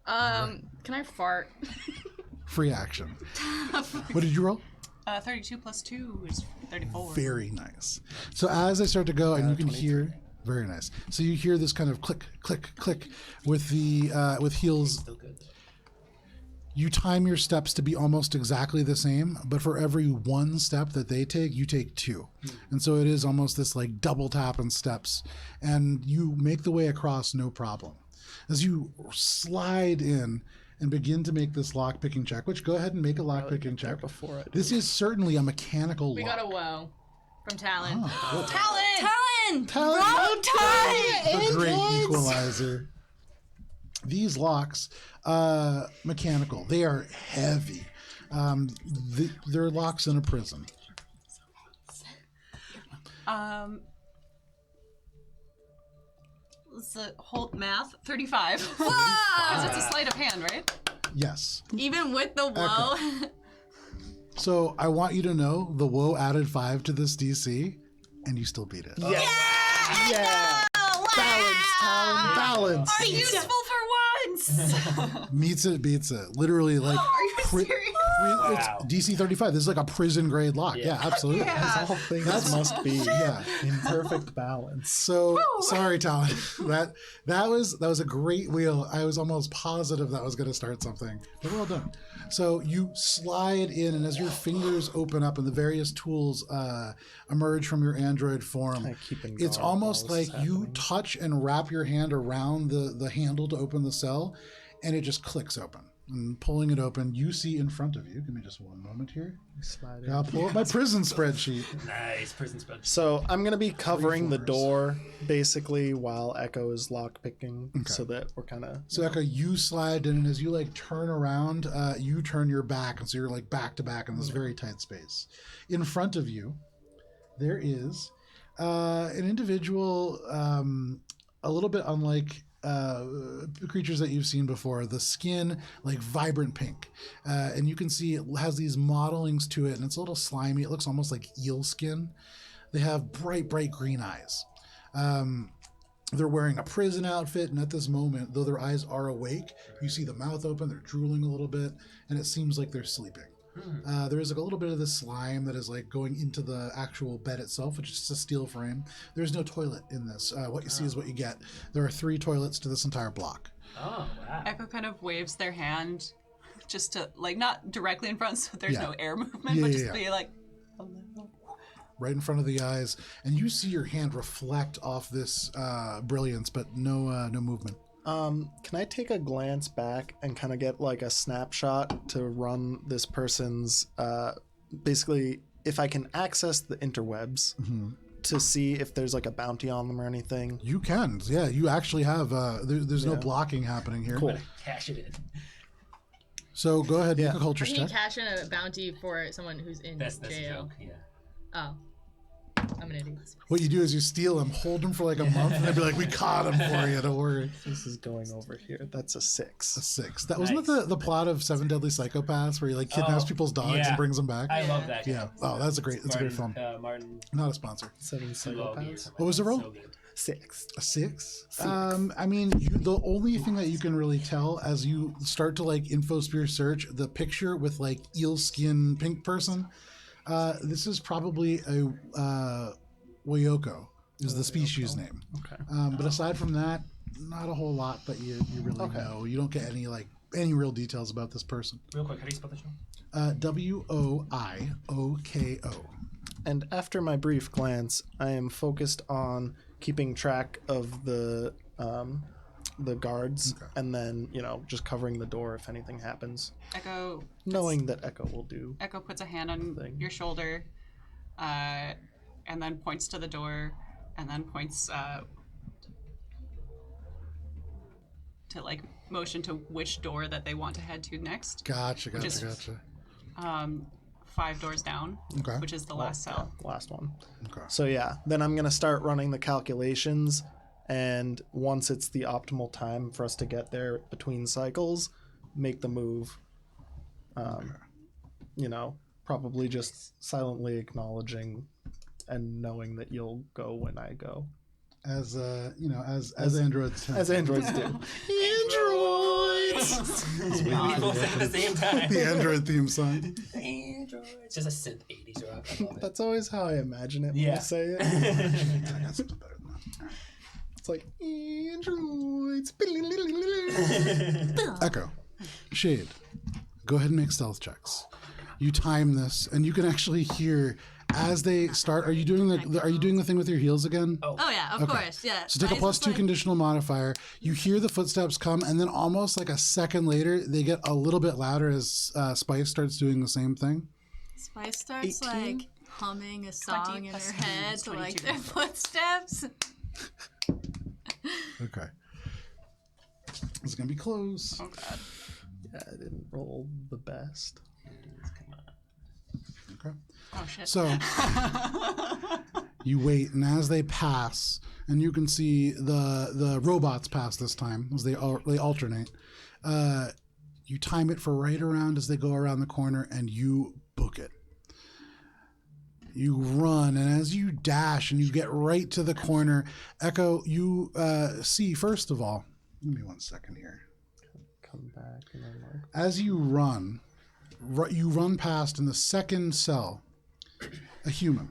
Can I fart? Free action. What did you roll? 32 plus 2 is 34. Very nice. So as they start to go, and you can hear, very nice. So you hear this kind of click, click, click with the with heels. Still good. You time your steps to be almost exactly the same, but for every one step that they take, you take 2, and so it is almost this like double tap and steps, and you make the way across no problem. As you slide in, and begin to make this lock-picking check, which go ahead and make a lock-picking check. Before it. This is certainly a mechanical We lock. got a woe from Talon. Talon! Talon! Wrong time! The great equalizer. These locks, mechanical. They are heavy. They're locks in a prison. Let's hold math. 35. Ah! Because it's a sleight of hand, right? Yes. Even with the woe. So I want you to know the woe added 5 to this DC, and you still beat it. Yeah. Yeah. Balance, Talon, balance. Are useful for once. Meets it, beats it. Literally, like. Are you serious? It's DC 35. This is like a prison grade lock. Yeah, absolutely. All things must be in perfect balance. So sorry, Talon. That was a great wheel. I was almost positive that was going to start something. But well done. So you slide in, and as your fingers open up and the various tools emerge from your android form, I keep in it's guard almost while this like is you happening. touch and wrap your hand around the handle to open the cell, and it just clicks open. And pulling it open, you see in front of you. Give me just one moment here. Slide in. I'll pull up my prison spreadsheet. Nice prison spell. So I'm gonna be covering the 3/4. door basically while Echo is lock picking, so that we're kind of. So Eka, you slide in, and as you like turn around, you turn your back, and so you're like back to back in this very tight space. In front of you, there is an individual, a little bit unlike creatures that you've seen before. The skin like vibrant pink, and you can see it has these mottlings to it, and it's a little slimy. It looks almost like eel skin. They have bright green eyes. They're wearing a prison outfit, and at this moment, though their eyes are awake, you see the mouth open, they're drooling a little bit, and it seems like they're sleeping. There is like a little bit of the slime that is like going into the actual bed itself, which is just a steel frame. There's no toilet in this. What you see is what you get. There are 3 toilets to this entire block. Oh, wow. Echo kind of waves their hand just to, like, not directly in front so there's Yeah. no air movement, Yeah, but yeah, just yeah. be like, hello. Right in front of the eyes, and you see your hand reflect off this brilliance, but no movement. Can I take a glance back and kind of get like a snapshot to run this person's basically if I can access the interwebs to see if there's like a bounty on them or anything? You can, yeah. You actually have. There's no blocking happening here. Cool. Cash it in. So go ahead, make a culture Can you check. cash in a bounty for someone who's in That's a jail? joke, yeah. Oh. I'm an idiot. What you do is you steal them, hold them for like a month, and they'd be like, "We caught him for you. Don't worry." This is going over here. That's a 6. A 6. That wasn't Nice. the plot of 7 Deadly Psychopaths, where he like kidnaps Oh, people's dogs yeah. and brings them back. I love that. Yeah. Oh, that's a great film. Martin Not a sponsor. 7 Logie or psychopaths. something. What was the roll? So good. 6. A 6? I mean, the only thing that you can really tell as you start to like infosphere search the picture with like eel skin pink person, this is probably a Wayoko is the species name. Okay. But aside from that, not a whole lot that you really know. You don't get any real details about this person. Real quick, how do you spell this one? Woioko. And after my brief glance, I am focused on keeping track of the guards, and then just covering the door if anything happens, Echo knowing that Echo will do. Echo puts a hand on Thing. your shoulder, and then points to the door, and then points to like motion to which door that they want to head to next. Gotcha. Just- 5 doors down, Okay. which is the last cell. Last one. Okay. So yeah, then I'm gonna start running the calculations, and once it's the optimal time for us to get there between cycles, make the move. Probably just silently acknowledging and knowing that you'll go when I go. As androids tend. As androids do. Androids! We both said at the same time. The android theme song. Android. It's just a synth 80s rock. I love it. That's always how I imagine it when I Yeah. say it. I got something better than that. It's like, androids. Echo, Shade, go ahead and make stealth checks. You time this, and you can actually hear as they start, are you doing the thing with your heels again? Oh yeah, of course. Yeah. So take a +2 conditional modifier. You hear the footsteps come, and then almost like a second later, they get a little bit louder as Spice starts doing the same thing. Spice starts 18? like humming a song 20 in her plus head is to like 22. their footsteps. Okay. It's gonna be close. Oh god. Yeah, I didn't roll the best. Okay. Oh shit. So you wait, and as they pass, and you can see the robots pass this time as they alternate. You time it for right around as they go around the corner, and you book it. You run, and as you dash and you get right to the corner, Echo, you see, first of all, give me 1 second here. Come back and then like. As you run past in the second cell a human.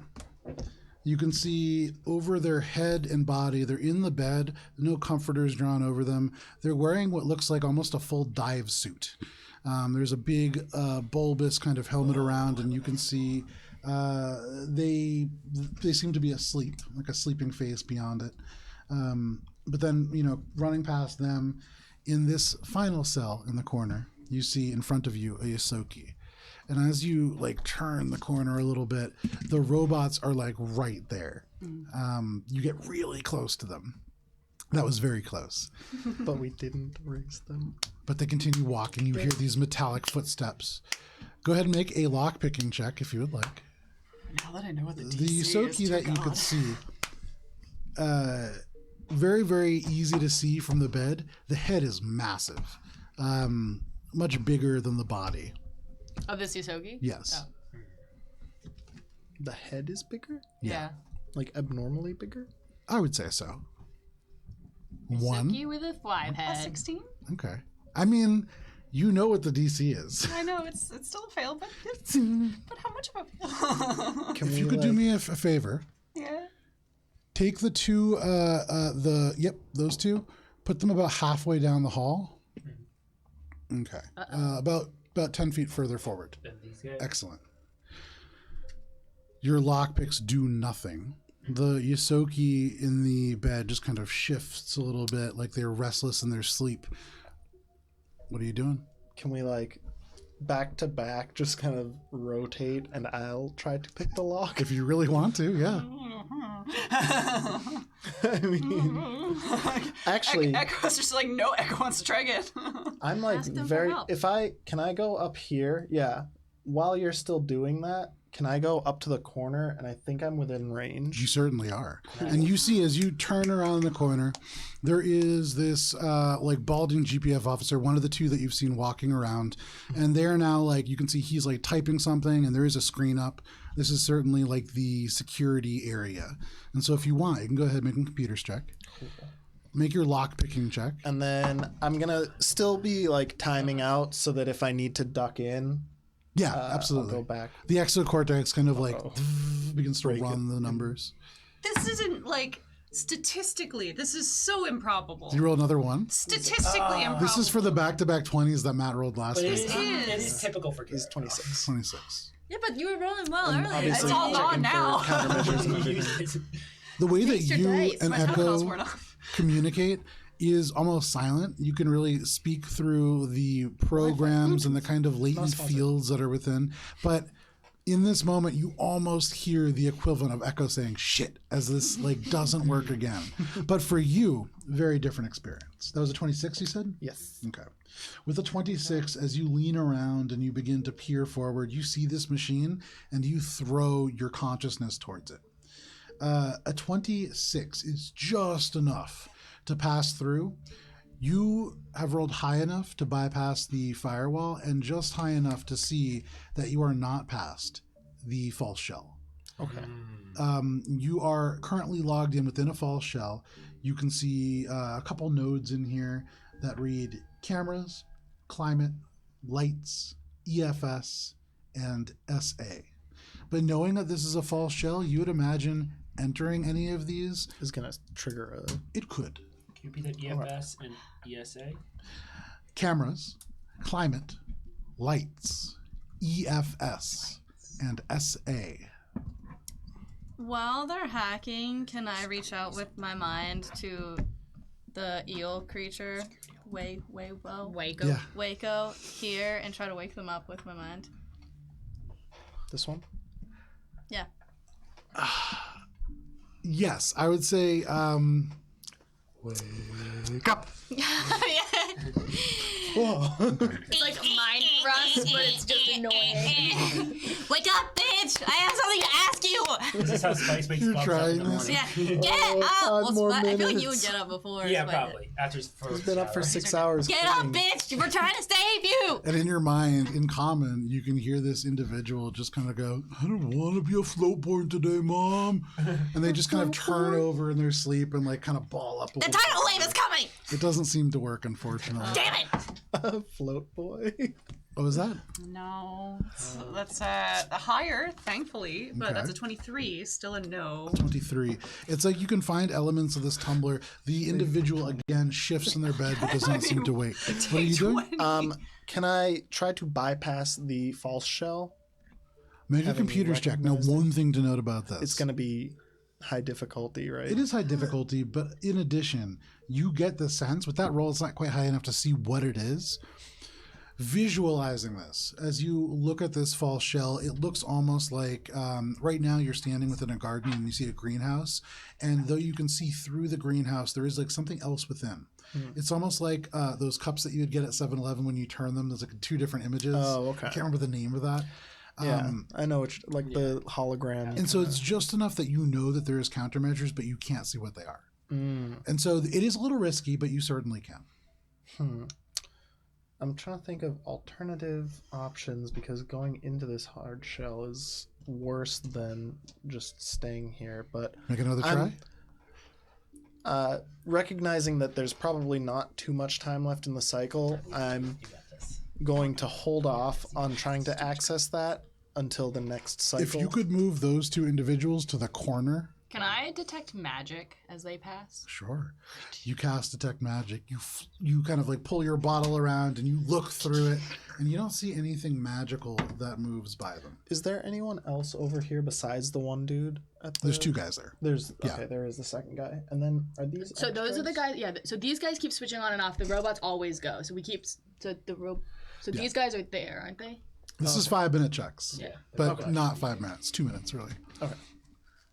You can see over their head and body, they're in the bed, no comforters drawn over them. They're wearing what looks like almost a full dive suit. There's a big bulbous kind of helmet around, and you can see they seem to be asleep, like a sleeping face beyond it. But then, running past them in this final cell in the corner, you see in front of you a Yosoki. And as you turn the corner a little bit, the robots are right there. You get really close to them. That was very close. But we didn't raise them. But they continue walking. You hear these metallic footsteps. Go ahead and make a lock-picking check if you would like. Now that I know what the The DC Yosoki is, that you could see, very, very easy to see from the bed. The head is massive, much bigger than the body. Of this Yosogi? Yes. Oh. The head is bigger? Yeah. Like abnormally bigger? I would say so. One. Yosogi with a fly Plus head. 16? Okay. I mean, you know what the DC is. I know it's still a fail, but but how much of a fail? Can If you could do me a favor, Yeah. take the two, those two, put them about halfway down the hall. Okay. About 10 feet further forward. Then these guys. Excellent. Your lockpicks do nothing. The Yosoki in the bed just kind of shifts a little bit, like they're restless in their sleep. What are you doing? Can we back to back just kind of rotate and I'll try to pick the lock? If you really want to, yeah. I mean, actually, Echo's just no, Echo wants to try it. I'm Ask them for very. help. Can I go up here? Yeah. While you're still doing that, can I go up to the corner? And I think I'm within range. You certainly are. And you see as you turn around the corner, there is this balding GPF officer, one of the two that you've seen walking around. And they're now you can see he's typing something and there is a screen up. This is certainly the security area. And so if you want, you can go ahead and make a computer's check. Make your lock picking check. And then I'm going to still be timing out so that if I need to duck in, Yeah, absolutely. I'll go back. The exocortex kind of begins to Break run the numbers. This isn't statistically, this is so improbable. Did you roll another one? Statistically improbable. This is for the back-to-back 20s that Matt rolled last But week. it is typical for He's 26. 26. Yeah, but you were rolling well And earlier. obviously It's all checking gone now. for countermeasures and everything. The way that Extra you dice. and My spells weren't Echo off. communicate is almost silent. You can really speak through the programs and the kind of latent fields that are within. But in this moment, you almost hear the equivalent of Echo saying shit as this doesn't work again. But for you, very different experience. That was a 26, you said? Yes. Okay. With a 26, as you lean around and you begin to peer forward, you see this machine and you throw your consciousness towards it. A 26 is just enough to pass through. You have rolled high enough to bypass the firewall and just high enough to see that you are not past the false shell. Okay. You are currently logged in within a false shell. You can see a couple nodes in here that read cameras, climate, lights, EFS, and SA. But knowing that this is a false shell, you would imagine entering any of these, Is going to trigger a. it could. Can you repeat that? EFS and ESA? Cameras, climate, lights, EFS, and SA. While they're hacking, can I reach out with my mind to the eel creature, Waco. Waco, here, and try to wake them up with my mind? This one? Yeah. Yes, I would say wake up. Whoa. It's like mind thrust, but it's just annoying. Wake up, bitch! I have something to ask you! This is how Spice makes You're pops up in trying the this? morning. Yeah, get up! 5 more I feel like you would minutes. get up before. Yeah, Spike. probably. After his first He's been up for shower. 6 hours. Get up, cleaning. bitch! We're trying to save you! And in your mind, in common, you can hear this individual just kind of go, I don't want to be a floatborn today, Mom. And they just kind of turn over in their sleep and like kind of ball up a The little. tidal wave is coming! It doesn't seem to work, unfortunately. Damn it! Float boy. What was that? No, that's higher, thankfully, but Okay. that's a 23. Still a no. 23. It's like you can find elements of this tumbler. The individual, again, shifts in their bed but does not seem to wake. What are you doing? Can I try to bypass the false shell? Make a having computer's check. Now, recognized it? one thing to note about this. It's going to be high difficulty, right? It is high difficulty, but in addition, you get the sense with that roll, it's not quite high enough to see what it is. Visualizing this, as you look at this false shell, it looks almost like right now you're standing within a garden and you see a greenhouse. And though you can see through the greenhouse, there is like something else within. It's almost like those cups that you would get at 7-Eleven when you turn them. There's like 2 different images. Oh, okay. I can't remember the name of that. Yeah, I know it's like the hologram. And so it's just enough that you know that there is countermeasures, but you can't see what they are. And so it is a little risky, but you certainly can. I'm trying to think of alternative options because going into this hard shell is worse than just staying here. But Make another try. recognizing that there's probably not too much time left in the cycle, I'm going to hold off on trying to access that until the next cycle. If you could move those 2 individuals to the corner. Can I detect magic as they pass? Sure. You cast Detect Magic. You kind of like pull your bottle around and you look through it, and you don't see anything magical that moves by them. Is there anyone else over here besides the one dude? There's 2 guys there. There's Yeah. okay. There is the second guy, and then are these? So those are the extras? guys. Yeah. So these guys keep switching on and off. The robots always go. So we keep. So these guys are there, aren't they? This is 5-minute checks. Yeah. But not 5 minutes. 2 minutes, really. Okay.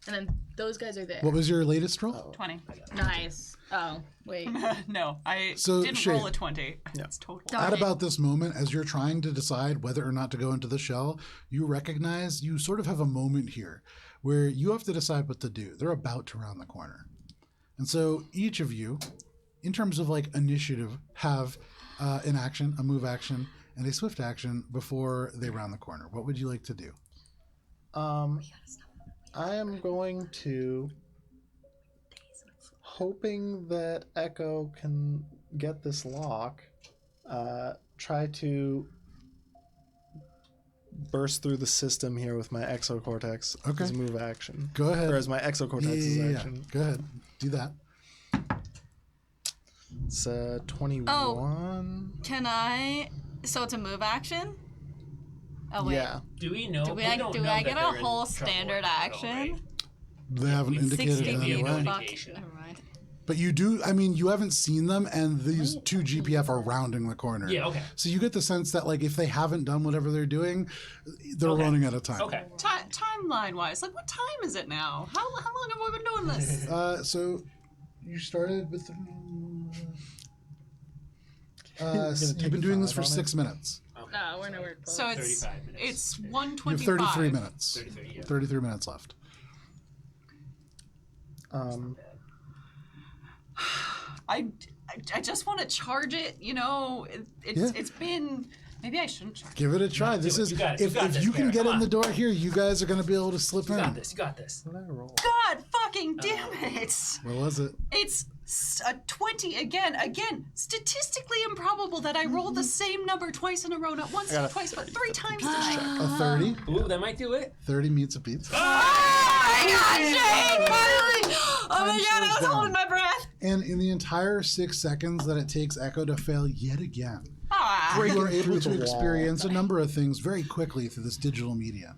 And then those guys are there. What was your latest roll? 20. Nice. Oh wait. No, I So, didn't Shane. roll a 20. It's total. At about this moment, as you're trying to decide whether or not to go into the shell, you recognize you sort of have a moment here where you have to decide what to do. They're about to round the corner. And so each of you, in terms of like initiative, have an action, a move action, and a swift action before they round the corner. What would you like to do? I am going to, hoping that Echo can get this lock, try to burst through the system here with my exocortex as a move action. Go ahead. Or as my exocortex Yeah. action. Go ahead. Do that. It's 21. Can I? So it's a move action? Oh, wait. Yeah. Do we know? Do I don't get know a that they're in whole trouble standard at all, action? right? They haven't indicated 60 it in any feet. way. No Fuck. indication. Never mind. But you do, I mean, you haven't seen them, and these 2 GPF are rounding the corner. Yeah, okay. So you get the sense that, like, if they haven't done whatever they're doing, they're Okay. running out of time. Okay. Timeline-wise, like, what time is it now? How long have we been doing this? So you started with. You've been doing this for 6 minutes. No, we're nowhere close. So it's 35 minutes. it's You have 1:25. 33 minutes. 33, yeah. 33 minutes left. I just want to charge it. You know, it's been. Maybe I shouldn't charge. Give it a try. do This it. is You got it. You if, got if this, you can Kara. get Come in the on. door here, you guys are going to be able to slip You in. got this. You got this. What did I roll? God fucking damn it! What was it? It's a 20 again. Statistically improbable that I rolled the same number twice in a row. Not once, got not a twice, but 30. 3 times tonight. A 30. Ooh, that might do it. 30 meets a beat. Oh my god, Shane! Finally! Oh my Time god, I slows was down. holding my breath! And in the entire 6 seconds that it takes Echo to fail yet again, Ah, you are able through to the wall. experience a number of things very quickly through this digital media.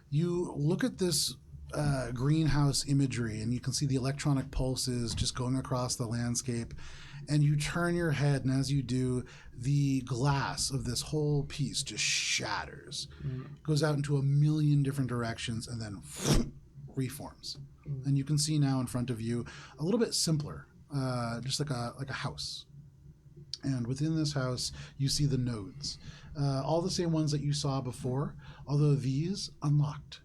You look at this greenhouse imagery, and you can see the electronic pulses just going across the landscape. And you turn your head, and as you do, the glass of this whole piece just shatters, goes out into a million different directions, and then reforms. And you can see now in front of you a little bit simpler, just like a house. And within this house, you see the nodes, all the same ones that you saw before, although these unlocked.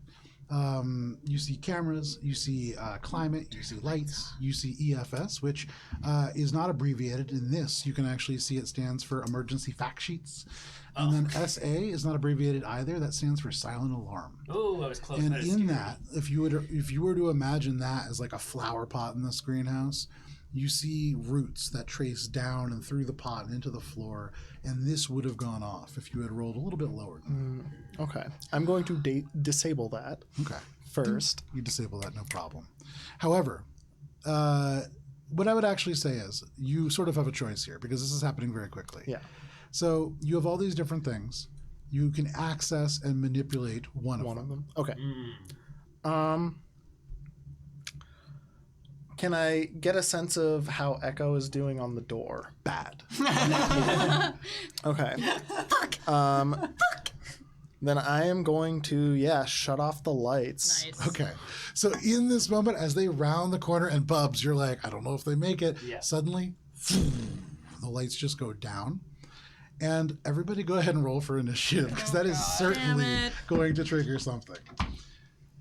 You see cameras, you see climate, you see lights, you see EFS, which is not abbreviated. In this, you can actually see it stands for Emergency Fact Sheets. And then SA is not abbreviated either. That stands for Silent Alarm. Oh, I was close. And That is in scary. that, if you were to imagine that as like a flower pot in this greenhouse, you see roots that trace down and through the pot and into the floor, and this would have gone off if you had rolled a little bit lower. Okay. I'm going to disable that Okay. first. You disable that, no problem. However, what I would actually say is you sort of have a choice here because this is happening very quickly. Yeah. So you have all these different things. You can access and manipulate one of them. Okay. Can I get a sense of how Echo is doing on the door? Bad. Okay. Then I am going to, shut off the lights. Nice. Okay. So in this moment, as they round the corner and Bubs, you're like, I don't know if they make it. Yeah. Suddenly, the lights just go down. And everybody go ahead and roll for initiative because that is certainly going to trigger something.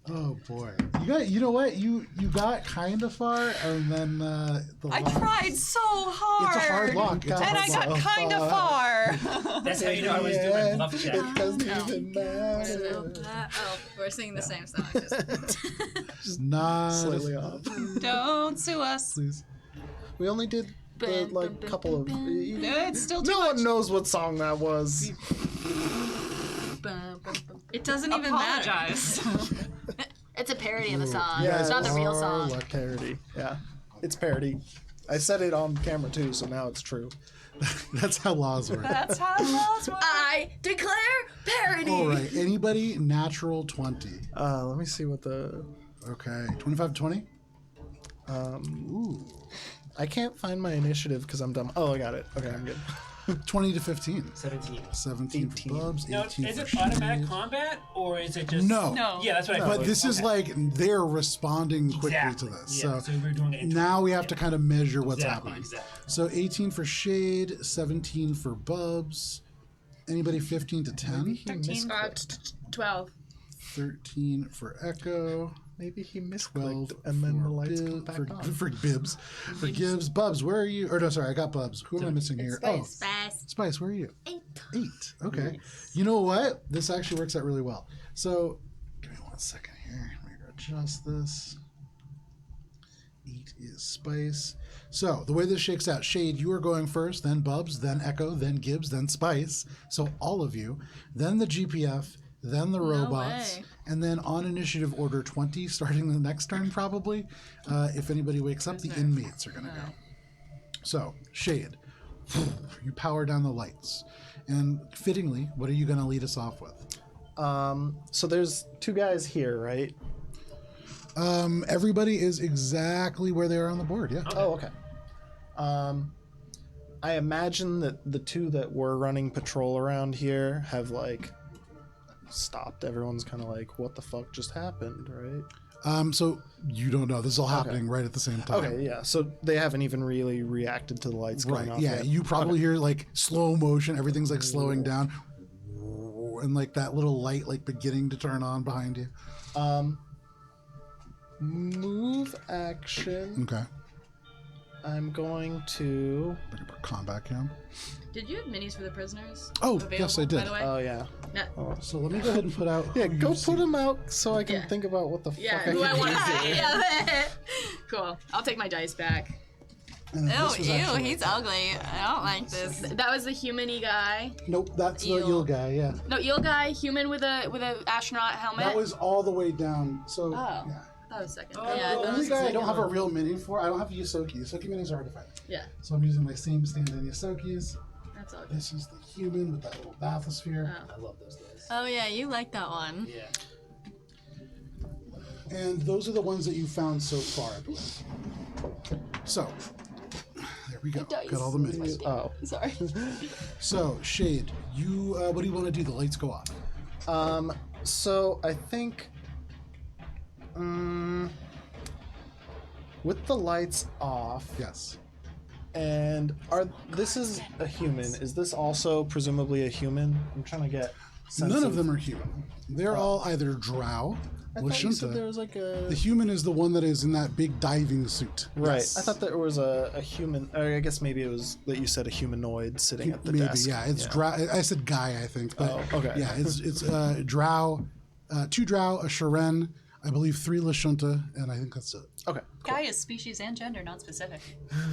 Oh boy. You know what? You got kind of far and then the I lock. tried so hard. It's a hard lock. It's a And I hard got lock. kind of far. That's how you know I was doing my bluff check. It doesn't even matter. Oh, we're singing the same song. Just Not Slightly off. Don't sue us. please. We only did the couple of. It's still too No much. one knows what song that was. it doesn't even matter. Apologize. It's a parody of a song. Yeah, it's not the real song. Like parody. Yeah, it's parody. I said it on camera too, so now it's true. That's how laws work. That's how laws work. I declare parody. All right. Anybody natural 20. Let me see what the. Okay. 25 to 20? Ooh. I can't find my initiative because I'm dumb. Oh, I got it. Okay, I'm good. 20 to 15. 17. 17 for 18. Bubs, Now, 18 is for it automatic Shade. combat or is it just? No. No. Yeah, that's what I thought. But this is Okay. like they're responding quickly Exactly. to this. Yeah, So so we're doing it. now we have to kind of measure what's Exactly, happening. exactly. So 18 for Shade, 17 for Bubs. Anybody 15 to 10? 13. 12. 13 for Echo. Maybe he 12 misclicked and then the lights come back on. for Bibs. For Gibbs. Bubs, where are you? Or no, sorry, I got Bubs. Who am I missing here? Oh, Spice, where are you? 8. Okay. You know what? This actually works out really well. So, give me 1 second here. Let me adjust this. 8 is Spice. So, the way this shakes out, Shade, you are going first, then Bubs, then Echo, then Gibbs, then Spice. So, all of you. Then the GPF, then the robots, way. and then on initiative order 20, starting the next turn probably. If anybody wakes up, the inmates are going to go. So, Shade, you power down the lights. And fittingly, what are you going to lead us off with? So there's 2 guys here, right? Everybody is exactly where they are on the board, yeah. Oh, okay. I imagine that the 2 that were running patrol around here have like stopped. Everyone's kind of like, what the fuck just happened, right? So you don't know. This is all happening right at the same time. Okay, yeah. So they haven't even really reacted to the lights going Right, off yeah. yet. You probably hear like slow motion. Everything's like slowing down. And like that little light like beginning to turn on behind you. Move action. Okay. I'm going to. Bring up our combat cam. Did you have minis for the prisoners? Oh, available, yes, I did. By the way? Oh yeah. No. So let me go ahead and put out. Yeah, who go you put see. them out so I can Yeah. think about what the Yeah, fuck who I can want to do. see. Cool. I'll take my dice back. And Ew, this was actually- he's ugly. I don't like this. That was the human-y guy. Nope, that's the Eel. eel guy. Yeah, No, eel guy, human with a astronaut helmet. that was all the way down. So Oh. yeah. That was second. Oh, yeah, The that only was guy I second don't have a one. real mini for. I don't have Yosoki. Yosoki minis are hard to find. Yeah, So I'm using my same stand-in Yosokis. that's all good. This is the human with that little bathysphere. Oh. I love those guys. Oh yeah, you like that one. Yeah. And those are the ones that you found so far, I believe. So, there we go. Got all the minis. Oh. Sorry. So, Shade, you what do you want to do? The lights go off. So I think with the lights off, Yes. and this is a human. Is this also presumably a human? I'm trying to get sense None of them are human. They're all either drow, I thought you said there Lashunta. was like a The human is the one that is in that big diving suit. right. Yes. I thought there was a human. Or I guess maybe it was that you said a humanoid sitting at the Maybe, desk. yeah. It's drow. I said guy, I think. But Oh, okay. Yeah, it's drow, 2 drow, a Sharen, I believe 3 Lashunta, and I think that's it. Okay. Guy is species and gender, not specific.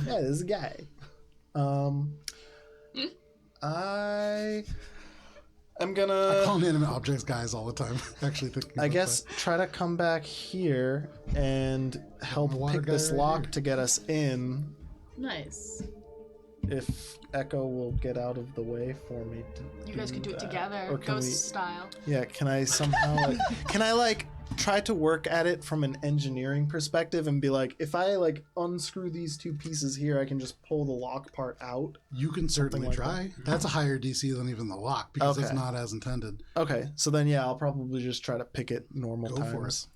Yeah, this is a guy. I'm I gonna. call inanimate objects guys all the time. Actually, thinking. I about guess that. try to come back here and help The water pick guy this right lock here. to get us in. Nice. If Echo will get out of the way for me to You guys could do it that. together, Or can ghost we- style. Yeah, can I somehow can I try to work at it from an engineering perspective and be like, if I unscrew these 2 pieces here, I can just pull the lock part out? You can certainly like try. That's a higher DC than even the lock because it's Okay. not as intended. Okay, so then yeah, I'll probably just try to pick it normal Go for times.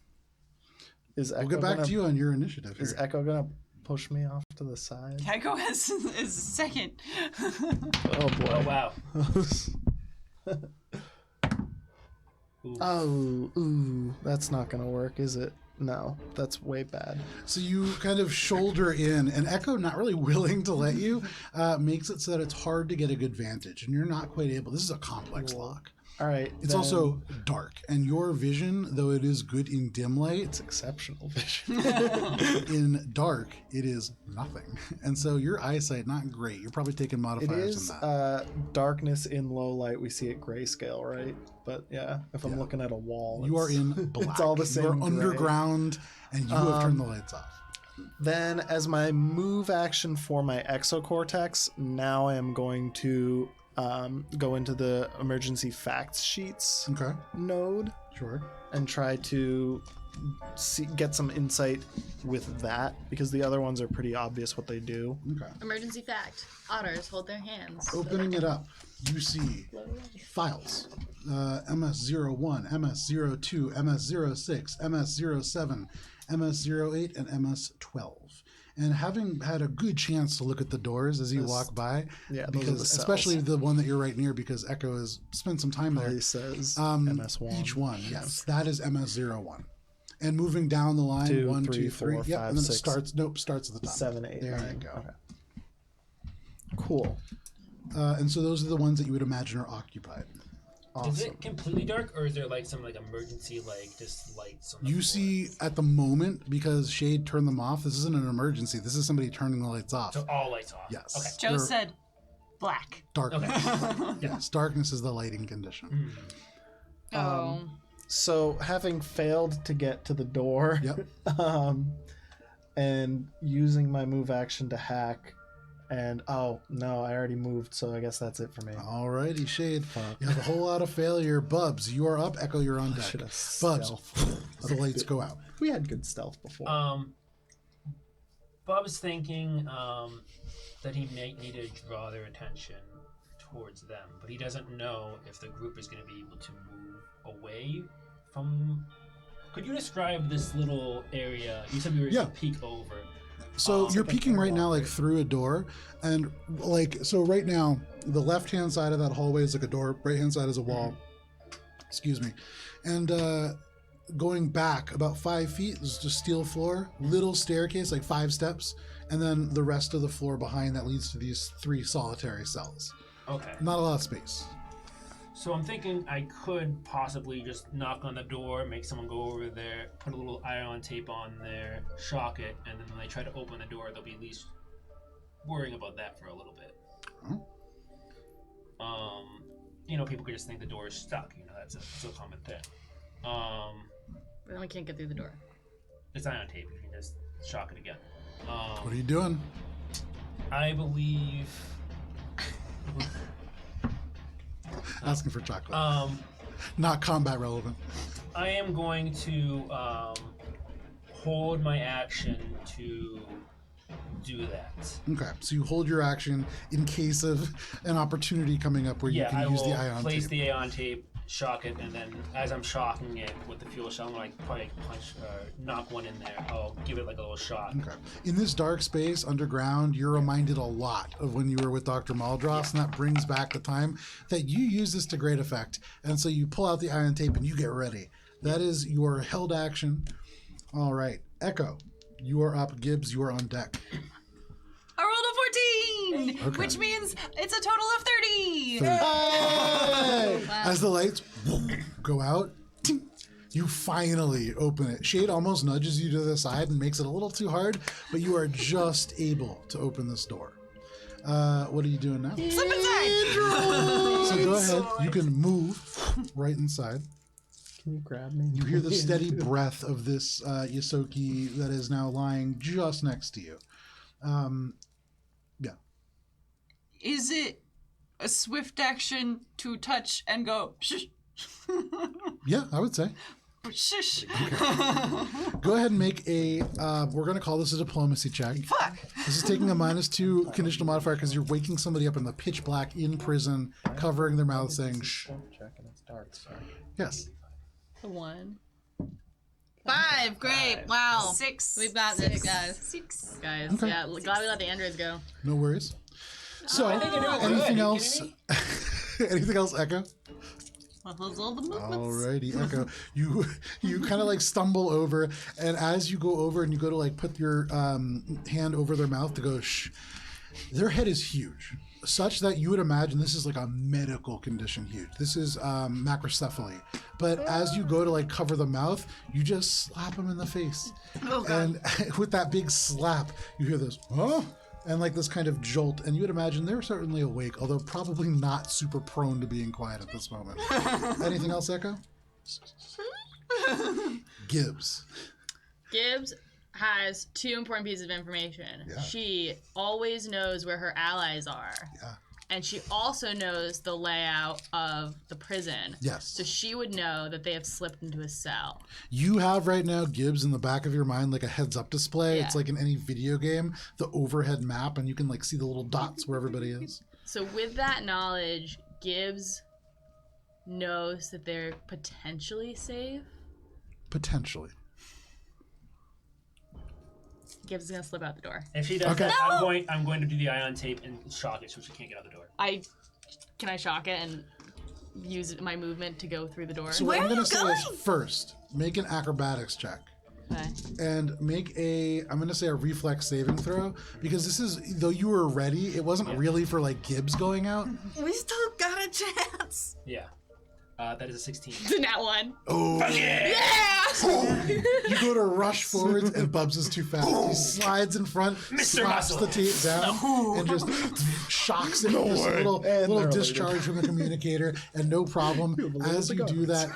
Is Echo We'll get back gonna, to you on your initiative Is here. Echo gonna push me off to the side? Geico is second. Oh boy. Oh wow. Ooh. Ooh, that's not gonna work, is it? No, that's way bad. So you kind of shoulder in, and Echo, not really willing to let you, makes it so that it's hard to get a good vantage, and you're not quite able. This is a complex lock. All right. It's also dark, and your vision, though it is good in dim light, exceptional vision. in dark it is nothing, and so your eyesight not great. You're probably taking It modifiers is in that. darkness in low light. We see it grayscale, right? But yeah, if I'm looking at a wall, You are it's- in black. It's all the same. You are gray. underground, and you have turned the lights off. Then, as my move action for my exocortex, now I am going to go into the emergency facts sheets Okay, node sure. and try to get some insight with that, because the other ones are pretty obvious what they do. Okay. Emergency fact: otters hold their hands. Opening it up, you see files. MS01, MS02, MS06, MS07, MS08, and MS12. And having had a good chance to look at the doors as you walk by, Yeah, those are because the cells. especially the one that you're right near, because Echo has spent some time there. He says MS1. Each one, yes. That is MS01. And moving down the line, 2, 1, 3, 2, 3. 4, Yep, 5, and then 6. it starts at the top. 7, 8, There 9. you go. Okay. Cool. And so those are the ones that you would imagine are occupied. Is Awesome. it completely dark, or is there some emergency just lights on the You floor? see at the moment, because Shade turned them off, this isn't an emergency. This is somebody turning the lights off. So all lights off. Yes. Okay. Joe They're said black. darkness. Okay. Yes, darkness is the lighting condition. Oh. So, having failed to get to the door, Yep. and using my move action to hack, and oh no, I already moved, so I guess that's it for me. Alrighty, Shade. You have a whole lot of failure. Bubs, you are up. Echo, you're on deck. Should've Bubs, stealth. the lights go out. We had good stealth before. Bob's thinking that he may need to draw their attention towards them, but he doesn't know if the group is going to be able to move away from. Could you describe this little area? You said we were Yeah. to peek over. So you're like a peeking right now, walkway. like through a door, and so right now, the left-hand side of that hallway is like a door. Right-hand side is a wall. Excuse me, and going back about 5 feet is just steel floor, little staircase, like 5 steps, and then the rest of the floor behind that leads to these 3 solitary cells. Okay. Not a lot of space. So I'm thinking I could possibly just knock on the door, make someone go over there, put a little iron tape on there, shock it, and then when they try to open the door, they'll be at least worrying about that for a little bit. People could just think the door is stuck. That's a common thing. But then we can't get through the door. It's iron tape. You can just shock it again. What are you doing? I believe. Asking for chocolate. Not combat relevant. I am going to hold my action to do that. Okay, so you hold your action in case of an opportunity coming up where you Yeah, I can use will the ion place tape. the ion tape, shock it, and then as I'm shocking it with the fuel shell, I'm like probably knock one in there. I'll give it like a little shot. Okay. In this dark space underground, you're reminded a lot of when you were with Dr. Maldross, and that brings back the time that you use this to great effect. And so you pull out the ion tape and you get ready. That is your held action. All right. Echo, you are up. Gibbs, you are on deck. I rolled a 14, Okay. which means it's a total of 30. Hey! As the lights go out, you finally open it. Shade almost nudges you to the side and makes it a little too hard, but you are just able to open this door. What are you doing now? Slip inside. So go ahead. You can move right inside. Can you grab me? You hear the steady breath of this Yosoki that is now lying just next to you. Yeah. Is it a swift action to touch and go shush? Yeah, I would say. Shush. Go ahead and make a, we're going to call this a diplomacy check. Fuck. This is taking a -2 conditional modifier because you're waking somebody up in the pitch black in prison, covering their mouth saying, shh. Check and it's dark. Sorry. Yes. The 1. 5. Great. Wow. 6. We've got this, guys. 6. Guys, Okay. yeah, glad we let the androids go. No worries. So, I think you're doing good. anything Are you else? kidding Anything else, Echo? Well, those are all the movements. Alrighty, Echo. You kind of like stumble over, and as you go over and you go to like put your hand over their mouth to go shh, their head is huge, such that you would imagine this is like a medical condition huge. This is macrocephaly. But as you go to like cover the mouth, you just slap them in the face. Oh, God. And with that big slap, you hear this, huh? And like this kind of jolt, and you would imagine they're certainly awake, although probably not super prone to being quiet at this moment. Anything else, Echo? Gibbs. Gibbs has 2 important pieces of information. Yeah. She always knows where her allies are. Yeah. And she also knows the layout of the prison. Yes. So she would know that they have slipped into a cell. You have right now Gibbs in the back of your mind like a heads-up display. Yeah. It's like in any video game, the overhead map, and you can like see the little dots where everybody is. So with that knowledge, Gibbs knows that they're potentially safe. Potentially. Gibbs is gonna slip out the door. If she does Okay. that, I'm going to do the ion tape and shock it so she can't get out the door. Can I shock it and use my movement to go through the door? So what I'm going to say is first, make an acrobatics check. Okay. And make I'm going to say a reflex saving throw, because this is, though you were ready, it wasn't really for like Gibbs going out. We still got a chance. Yeah. That is a 16. It's a nat 1. Oh, you go to rush forwards, and Bubs is too fast. He slides in front, slaps the tape down, and just shocks it with this little discharge from the communicator, and no problem. As you do that,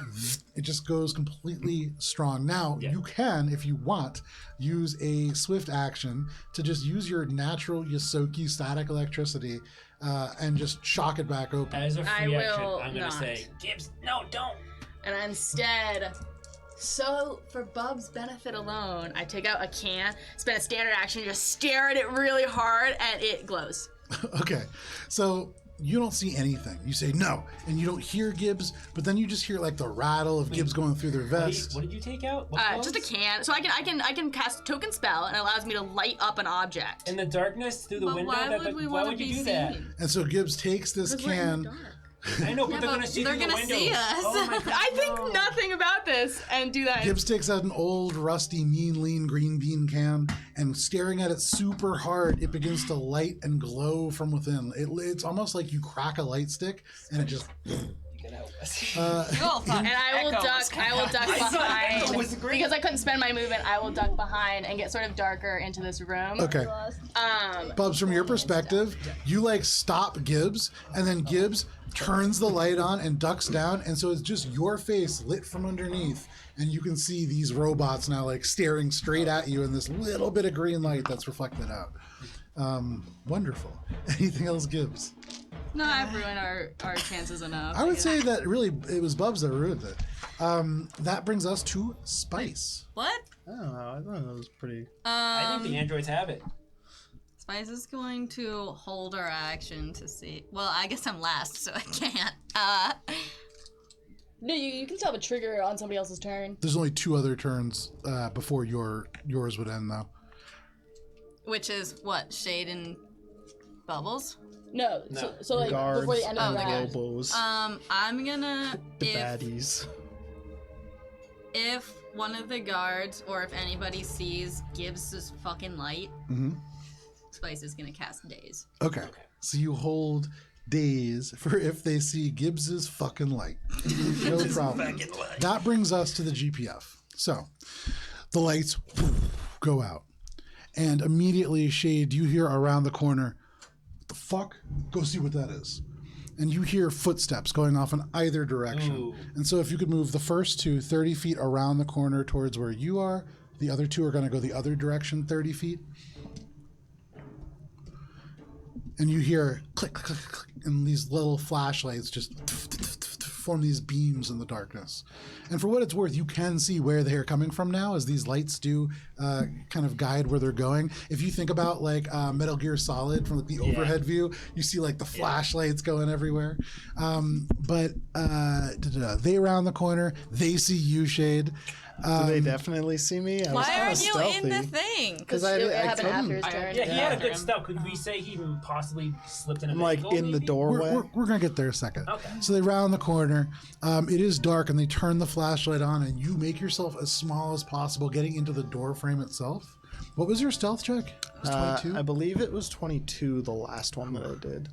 it just goes completely strong. Now, you can, if you want, use a swift action to just use your natural Yosoki static electricity and just shock it back open. As a I free action, will I'm going to not. say, Gibbs, no, don't. And instead, so for Bub's benefit alone, I take out a can, spend a standard action, just stare at it really hard, and it glows. Okay, so you don't see anything. You say no, and you don't hear Gibbs, but then you just hear like the rattle of Gibbs going through their vest. What did you take out? What Just a glows? can. So I can cast a token spell, and it allows me to light up an object. In the darkness through the But window? why would we why want would to you be do that? seen? And so Gibbs takes this Because we're in can. the dark. I know, but they're going to see they're through the gonna window. see us. Oh my God, I think no. nothing about this and do that. Gibbs takes out an old, rusty, mean, lean green bean can, and staring at it super hard, it begins to light and glow from within. It's almost like you crack a light stick, and it just. You can help us. You'll find And I will Echo duck. I will duck Echo behind was great. because I couldn't spend my movement. I will duck behind and get sort of darker into this room. Okay. Bubs, from your perspective, you like stop Gibbs, and then Gibbs turns the light on and ducks down, and so it's just your face lit from underneath, and you can see these robots now like staring straight at you in this little bit of green light that's reflected out. Wonderful. Anything else, Gibbs? No, I've ruined our chances enough. I would say that really it was Bubs that ruined it. That brings us to Spice. What? I don't know. I thought it was pretty. I think the androids have it. Spice is going to hold her action to see. Well, I guess I'm last, so I can't. No, you can still have a trigger on somebody else's turn. There's only 2 other turns before yours would end, though. Which is what? Shade and Bubbles? No. So like Guards before the end of and the round. Lobos. I'm gonna The baddies. if one of the guards or if anybody sees Gibbs' fucking light, Spice is gonna cast Daze. Okay. So you hold days for if they see Gibbs's fucking light. No problem. That brings us to the GPF. So the lights go out. And immediately, Shade, you hear around the corner, what the fuck? Go see what that is. And you hear footsteps going off in either direction. Ooh. And so if you could move the first 2 30 feet around the corner towards where you are, the other 2 are going to go the other direction 30 feet. And you hear click, click, click, click, and these little flashlights just form these beams in the darkness. And for what it's worth, you can see where they're coming from now, as these lights do kind of guide where they're going. If you think about like Metal Gear Solid from like, the overhead view, you see like the flashlights going everywhere. But they around the corner, they see you, Shade. Do they definitely see me? I was Why kinda aren't you stealthy. in the thing? Because It I happened after couldn't. his turn. Yeah, he had a good stealth. Could we say he even possibly slipped in a I'm like vehicle, in the maybe? doorway. We're going to get there in a second. Okay. So they round the corner. It is dark, and they turn the flashlight on, and you make yourself as small as possible, getting into the door frame itself. What was your stealth check? It was 22? I believe it was 22, the last one that I did.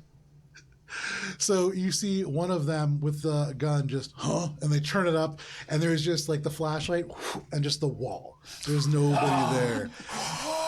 So you see one of them with the gun just, and they turn it up, and there's just like the flashlight and just the wall. There's nobody there.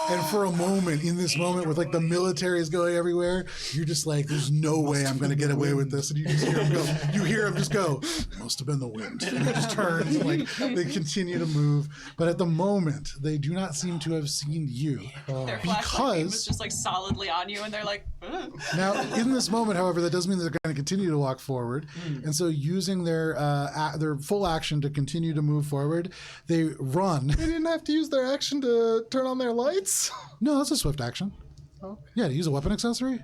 And for a moment, in this moment with like the military is going everywhere, you're just like, there's no way I'm going to get away with this. And you just hear him go, you hear him just go, must have been the wind. And he just turns, like they continue to move. But at the moment, they do not seem to have seen you. Their flashlight beam was Because just like solidly on you, and they're like, ugh. now in this moment, however, that doesn't mean they're going to continue to walk forward. And so using their full action to continue to move forward, they run. They didn't have to use their action to turn on their lights? No, that's a swift action. Okay. Yeah, to use a weapon accessory.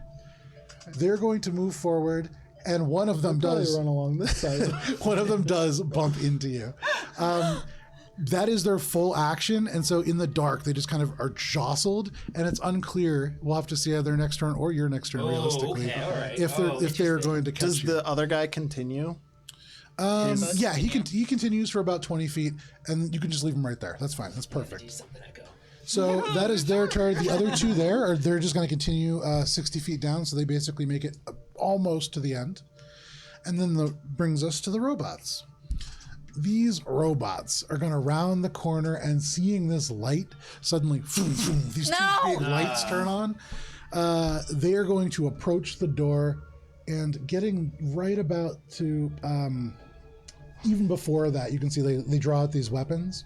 They're going to move forward, and one of them Probably does. run along this side. One of them does bump into you. That is their full action, and so in the dark, they just kind of are jostled, and it's unclear. We'll have to see either their next turn or your next turn, realistically, okay, all right. if they're going to catch Does you. the other guy continue? Yeah, he continues for about 20 feet, and you can just leave him right there. That's fine. That's perfect. Something I go. So that is their turn. The other 2 there, are they're just going to continue 60 feet down, so they basically make it almost to the end. And then brings us to the robots. These robots are going to round the corner, and seeing this light, suddenly, these 2 big lights turn on. They are going to approach the door, and getting right about to, even before that, you can see they draw out these weapons.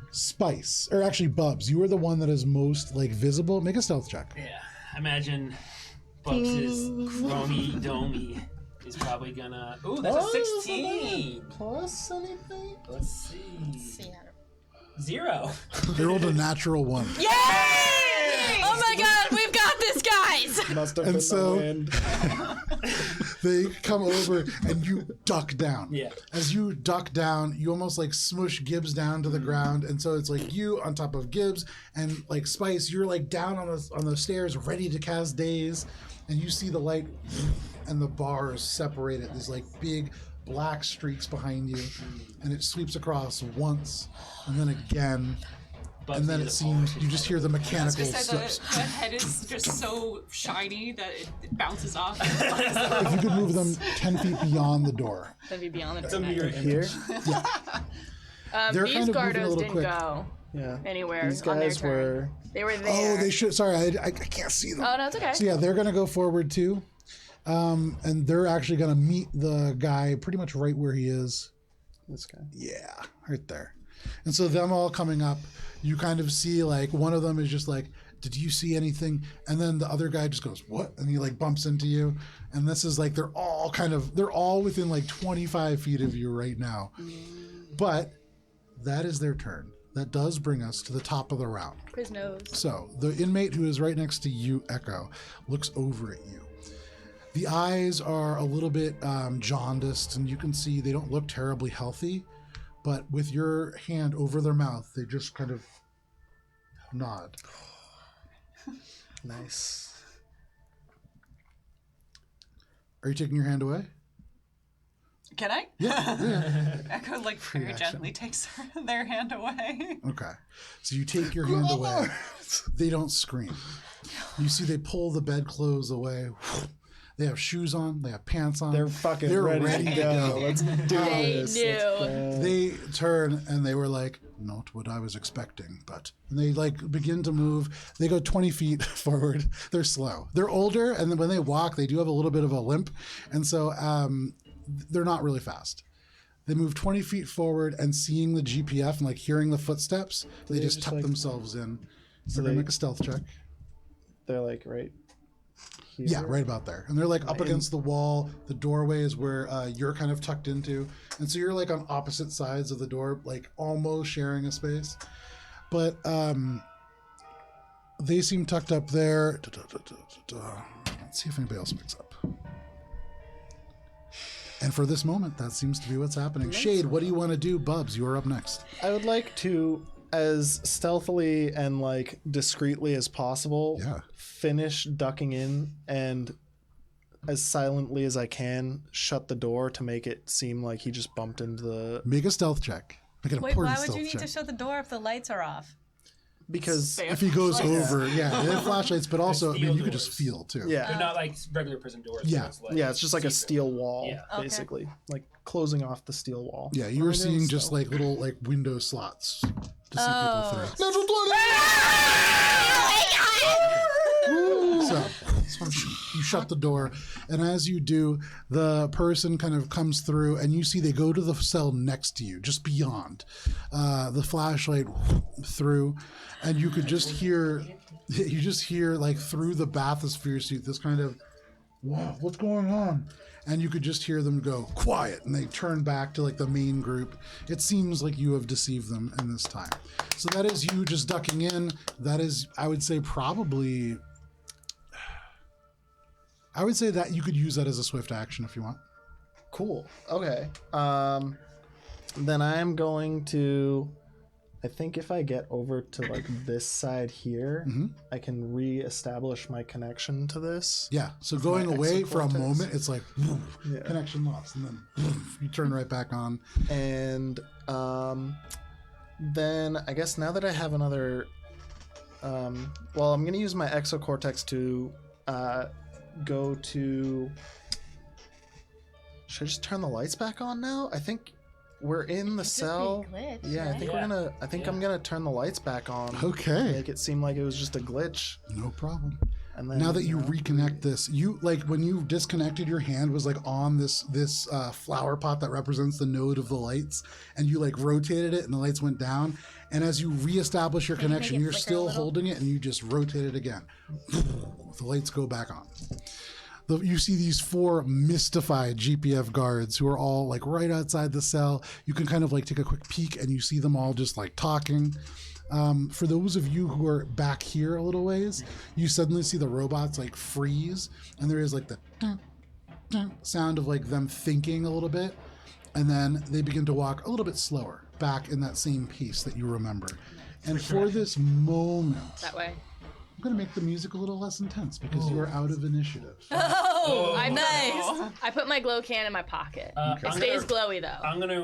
Spice, or actually Bubs, you are the one that is most like visible. Make a stealth check. Yeah, imagine Bubs' chromey domey is probably gonna. Ooh, that's a 16. Plus anything? Let's see. 0. They rolled a natural 1. Yay! Oh my god, we've got this, guys! Must have And been so- the wind. They come over and you duck down. Yeah. As you duck down, you almost like smush Gibbs down to the ground, and so it's like you on top of Gibbs, and like Spice, you're like down on the stairs, ready to cast Daze, and you see the light, and the bars separated. These like big black streaks behind you, and it sweeps across once, and then again. Bubs And then it needs a seems polish. you just hear the I was mechanical gonna say the slips. head is just so shiny that it bounces off. If you could move them 10 feet beyond the door. Then be beyond the It's a door. mirror Here? They're These kind of moving a Gardos little didn't quick. go Yeah. anywhere These on their guys turn. were. They were there. Oh, they should. Sorry, I can't see them. Oh, no, it's okay. So yeah, they're going to go forward too. And they're actually going to meet the guy pretty much right where he is. This guy. Yeah, right there. And so them all coming up, you kind of see like one of them is just like Did you see anything? And then the other guy just goes, what? And he like bumps into you. And this is like, they're all within like 25 feet of you right now. But that is their turn. That does bring us to the top of the round. Quiznos. So the inmate who is right next to you, Echo, looks over at you. The eyes are a little bit jaundiced, and you can see they don't look terribly healthy. But with your hand over their mouth, they just kind of nod. Nice. Are you taking your hand away? Can I? Yeah. Echo like very gently takes their hand away. Okay. So you take your hand away. They don't scream. You see they pull the bedclothes away. They have shoes on. They have pants on. They're fucking ready to go. Let's do this. They turn and they were like, not what I was expecting, but and they like begin to move. They go 20 feet forward. They're slow. They're older, and then when they walk, they do have a little bit of a limp, and so they're not really fast. They move 20 feet forward, and seeing the GPF and like hearing the footsteps, they just tuck themselves in. So they're gonna make a stealth check. They're like right here. Yeah, right about there. And they're like up against the wall. The doorway is where you're kind of tucked into. And so you're like on opposite sides of the door, like almost sharing a space. But they seem tucked up there. Let's see if anybody else picks up. And for this moment, that seems to be what's happening. Shade, what do you want to do? Bubs, you are up next. I would like to, as stealthily and like discreetly as possible, finish ducking in and as silently as I can shut the door to make it seem like he just bumped into the... Make a stealth check. Make an Wait, important why would stealth you need check. to shut the door if the lights are off? Because if he goes over, they have flashlights, but also, I mean, you could just feel too. Yeah. They're not like regular prison doors. Yeah. It's like Yeah, it's just like a steel wall, Yeah. basically. Like closing off the steel wall. Yeah, you were seeing just like little like window slots to see people through. Natural 20! So you shut the door, and as you do, the person kind of comes through, and you see they go to the cell next to you, just beyond. The flashlight through, and you could just hear, like through the bathysphere suit, this kind of, wow, what's going on? And you could just hear them go quiet, and they turn back to like the main group. It seems like you have deceived them in this time. So that is you just ducking in. That is, I would say, probably. I would say that you could use that as a swift action if you want. Cool. Okay. Then I'm going to... I think if I get over to like this side here, I can re-establish my connection to this. Yeah. So going away for a moment, it's like connection lost, and then you turn right back on. And then I guess now that I have another... well, I'm going to use my exocortex to... go to... Should I just turn the lights back on now? I think we're in the cell. Yeah, I think I'm gonna turn the lights back on. Okay. Make it seem like it was just a glitch. No problem. And then now that you reconnect this, you like when you disconnected, your hand was like on this flower pot that represents the node of the lights, and you like rotated it, and the lights went down. And as you reestablish your connection, you're still holding it, and you just rotate it again. The lights go back on. You see these 4 mystified GPF guards who are all like right outside the cell. You can kind of like take a quick peek, and you see them all just like talking. For those of you who are back here a little ways, you suddenly see the robots like freeze, and there is like the sound of like them thinking a little bit, and then they begin to walk a little bit slower back in that same pace that you remember. And for this moment, That way. I'm going to make the music a little less intense because you are out of initiative. Nice. I put my glow can in my pocket. It stays glowy though. I'm going to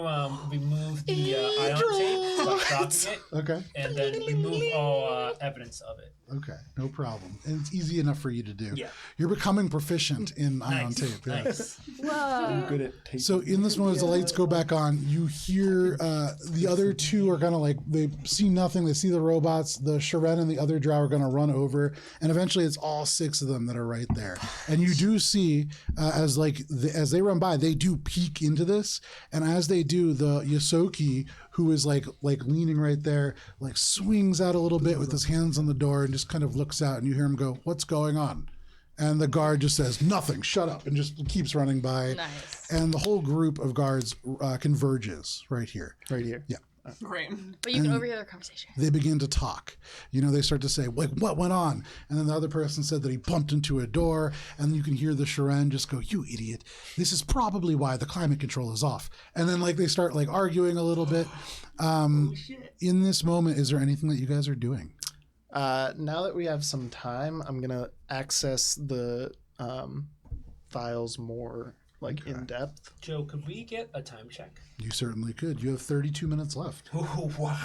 remove the ion tape by dropping it. Okay. And then remove all evidence of it. Okay, no problem. And it's easy enough for you to do. Yeah. You're becoming proficient in ion tape. Yeah. Nice. I'm good at taking. So in this moment, as the lights go back on, you hear the other 2 are kind of like, they see nothing. They see the robots. The Sharen and the other drow are going to run over. And eventually it's all 6 of them that are right there. And you do see as as they run by, they do peek into this, and as they do, the Yosoki, who is like leaning right there, like swings out a little bit with his hands on the door and just kind of looks out, and you hear him go, "What's going on?" And the guard just says, "Nothing, shut up," and just keeps running by. Nice. And the whole group of guards converges right here. Right here. Yeah. Great. But you can overhear their conversation. They begin to talk. They start to say, like, what went on? And then the other person said that he bumped into a door, and you can hear the Sharan just go, "You idiot. This is probably why the climate control is off." And then they start arguing a little bit. In this moment, is there anything that you guys are doing? Now that we have some time, I'm going to access the files more in depth. Joe, could we get a time check? You certainly could. You have 32 minutes left. Oh, wow.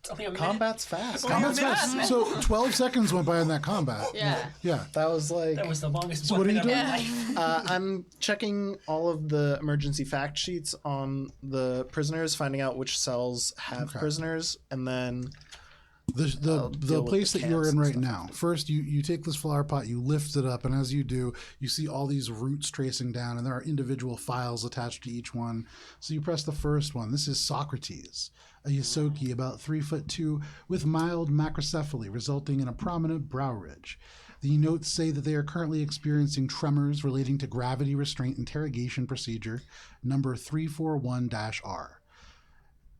It's only a minute. Combat's fast. Combat's fast. So 12 seconds went by in that combat. Yeah. Yeah. That was That was the longest So what are you doing? I'm checking all of the emergency fact sheets on the prisoners, finding out which cells have prisoners, and then The deal with place the that you're camps in and right stuff. now. First, you take this flower pot, you lift it up, and as you do, you see all these roots tracing down, and there are individual files attached to each one. So you press the first one. This is Socrates, a Yosoki about 3'2", with mild macrocephaly, resulting in a prominent brow ridge. The notes say that they are currently experiencing tremors relating to gravity restraint interrogation procedure number 341-R.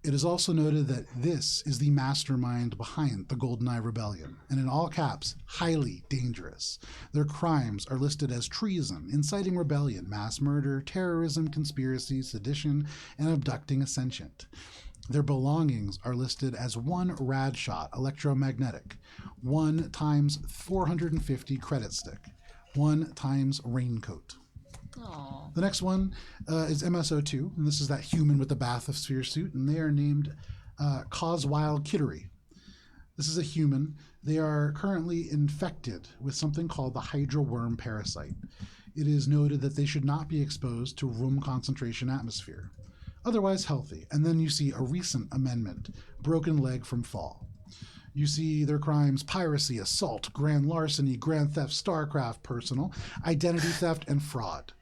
It is also noted that this is the mastermind behind the GoldenEye Rebellion, and in all caps, highly dangerous. Their crimes are listed as treason, inciting rebellion, mass murder, terrorism, conspiracy, sedition, and abducting a sentient. Their belongings are listed as 1 rad shot electromagnetic, 1 times 450 credit stick, 1 times raincoat. Aww. The next one is MSO2, and this is that human with the bath of sphere suit, and they are named Coswild Kittery. This is a human. They are currently infected with something called the Hydra worm parasite. It is noted that they should not be exposed to room concentration atmosphere. Otherwise healthy. And then you see a recent amendment, broken leg from fall. You see their crimes: piracy, assault, grand larceny, grand theft, starcraft, personal, identity theft, and fraud.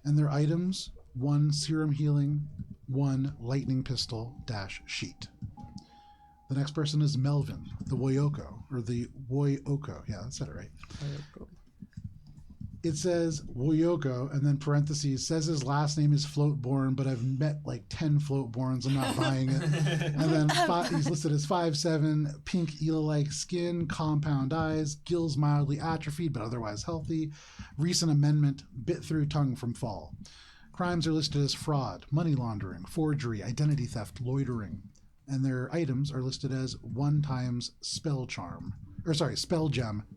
And their items: 1 serum healing, 1 lightning pistol - sheet. The next person is Melvin, the Woyoko, or the Woyoko. Yeah, I said it right. It says Woyoko, and then parentheses, says his last name is Floatborn, but I've met 10 Floatborns. I'm not buying it. And then he's listed as 5'7", pink eel-like skin, compound eyes, gills mildly atrophied but otherwise healthy. Recent amendment, bit through tongue from fall. Crimes are listed as fraud, money laundering, forgery, identity theft, loitering. And their items are listed as 1 times spell gem,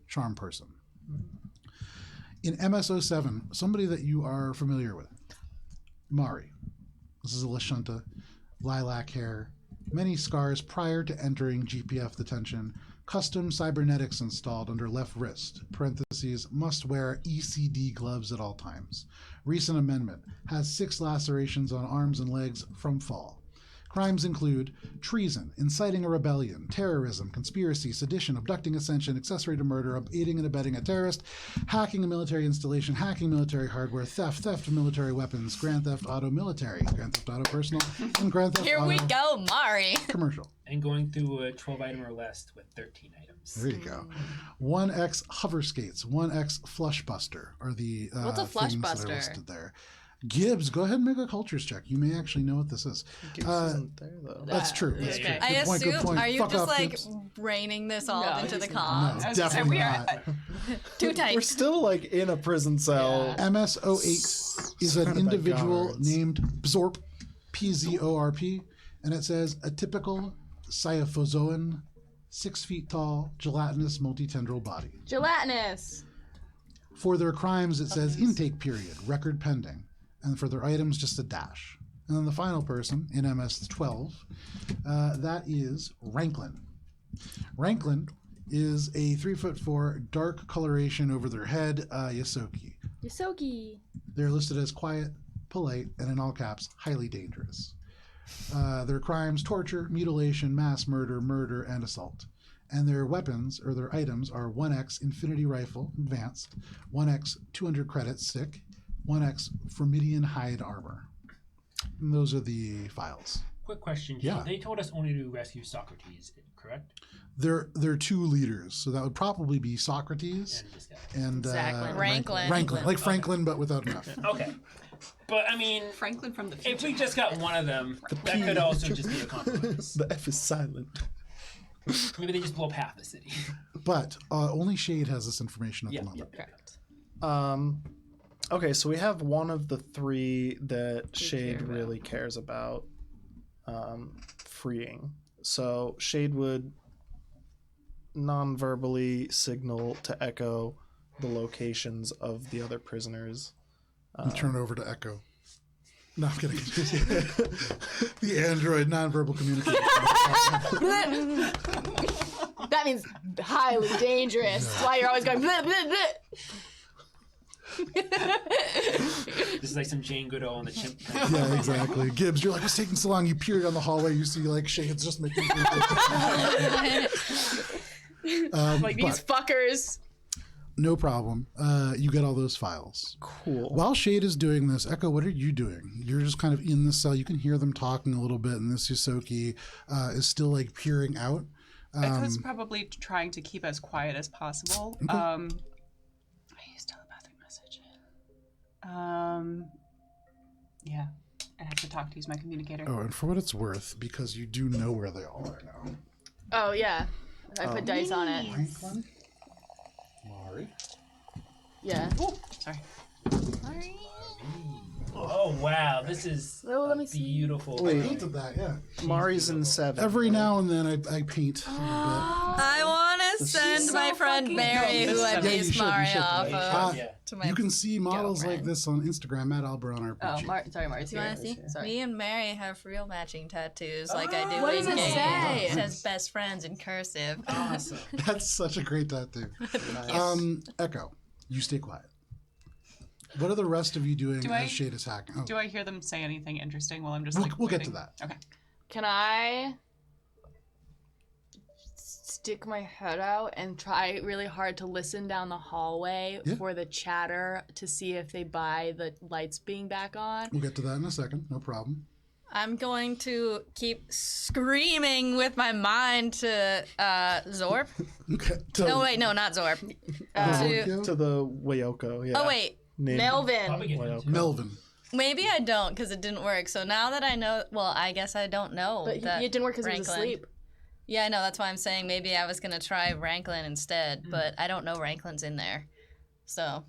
charm person. In MSO7, somebody that you are familiar with, Mari. This is a Lashunta, lilac hair, many scars prior to entering GPF detention, custom cybernetics installed under left wrist, parentheses, must wear ECD gloves at all times. Recent amendment, has 6 lacerations on arms and legs from fall. Crimes include treason, inciting a rebellion, terrorism, conspiracy, sedition, abducting ascension, accessory to murder, aiding and abetting a terrorist, hacking a military installation, hacking military hardware, theft of military weapons, grand theft auto military, grand theft auto personal, and grand theft Here auto we go, Mari. commercial. And going through a 12 item or less with 13 items. There you go. 1X hover skates, 1X flush buster are the What's a flush things that buster? are listed there. Gibbs, go ahead and make a cultures check. You may actually know what this is. Gibbs isn't there though. That's true. That's true. okay. I Good point, good assume. point. Are you Fuck just off, Gibbs. raining this all No, into the No, comms? definitely we are- not. Too tight. We're still in a prison cell. MS08 is an Surrounded by individual guards. named Bzorp, PZORP, and it says a typical Cyaphozoan, 6 feet tall, gelatinous multi-tendril body. Gelatinous. For their crimes, it says intake period, record pending. And for their items, just a dash. And then the final person in MS12, that is Ranklin. Ranklin is a 3'4", dark coloration over their head, Yosoki. Yosoki. They're listed as quiet, polite, and in all caps, highly dangerous. Their crimes: torture, mutilation, mass murder, and assault. And their weapons or their items are 1x Infinity Rifle Advanced, 1x 200 credits Sick, 1x Formidian Hide Armor. And those are the files. Quick question. Yeah. They told us only to rescue Socrates, correct? They're two leaders, so that would probably be Socrates And this guy. and Exactly. Ranklin. Ranklin, like Franklin, but without enough. Okay. But I mean, Franklin from the future. if we just got one of them, that could also just be a compromise. The F is silent. Maybe they just blow up half the city. But only Shade has this information at Yeah, the moment. Correct. Okay, so we have one of the three that Shade care about. really cares about freeing. So Shade would non-verbally signal to Echo the locations of the other prisoners. And turn it over to Echo. No, I'm kidding. The android nonverbal communication. That means highly dangerous. That's why you're always going bleh, bleh, bleh. This is like some Jane Goodall on the chimp. Yeah, exactly. Gibbs, you're like, what's taking so long? You peer down the hallway, you see like Shade's just making. Like these fuckers. No problem. You get all those files. Cool. While Shade is doing this, Echo, what are you doing? You're just kind of in the cell. You can hear them talking a little bit, and this Yusoki is still like peering out. Echo's probably trying to keep as quiet as possible. Okay. I used telepathic message. Yeah. I have to talk to use my communicator. Oh, and for what it's worth, because you do know where they all are now. Oh yeah. I put dice on it. Franklin, Mari, Yeah. Sorry. Oh wow, this is Oh, let me see. beautiful. I painted that, yeah. Mari's in 7. Every now and then I paint. I want to send my friend Mary, who I Yeah, you based should, you Mari should. off of, Yeah. to my. You can see models like girlfriend. this on Instagram at Alberon Oh, RPG. sorry, Marty's Do you here. want to see? Sorry. Me and Mary have real matching tattoos, like I do What in does it game. say? It says best friends in cursive. Awesome. That's such a great tattoo. Echo, you stay quiet. What are the rest of you doing Do as I- Shade is hacking? Oh, Do I hear them say anything interesting while I'm just We'll- like we'll get to waiting? that. Okay. Can I stick my head out and try really hard to listen down the hallway Yeah. for the chatter to see if they buy the lights being back on? We'll get to that in a second. No problem. I'm going to keep screaming with my mind to Zorp. Okay. No, wait, no, not Zorp. To, To the Wayoko, yeah. oh, wait. Name- Melvin. Probably get him Well, too. Melvin. Maybe I don't because it didn't work. So now that I know, well, I guess I don't know. But that it didn't work because he was Ranklin- asleep. Yeah, I know. That's why I'm saying maybe I was going to try Ranklin instead, but I don't know Ranklin's in there. So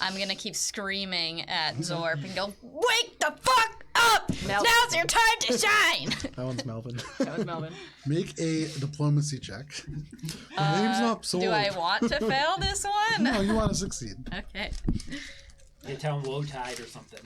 I'm going to keep screaming at Zorp and go, wake the fuck up! Now's your time to shine! That one's Melvin. That was Melvin. Make a diplomacy check. The name's not sold. Do I want to fail this one? No, you want to succeed. Okay. They tell him low tide or something.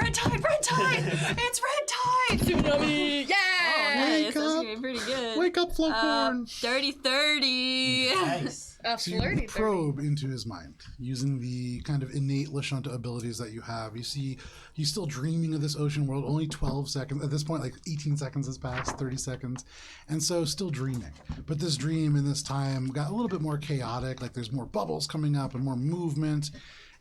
Red tide! Red tide! It's red tide! Tsunami! Yeah! Wake This is up. going to be pretty good. Wake up, Floatborn. 30-30. Nice. So you probe into his mind using the kind of innate Lashunta abilities that you have. You see he's still dreaming of this ocean world. Only 12 seconds. At this point, like 18 seconds has passed, 30 seconds. And so still dreaming. But this dream in this time got a little bit more chaotic. Like there's more bubbles coming up and more movement.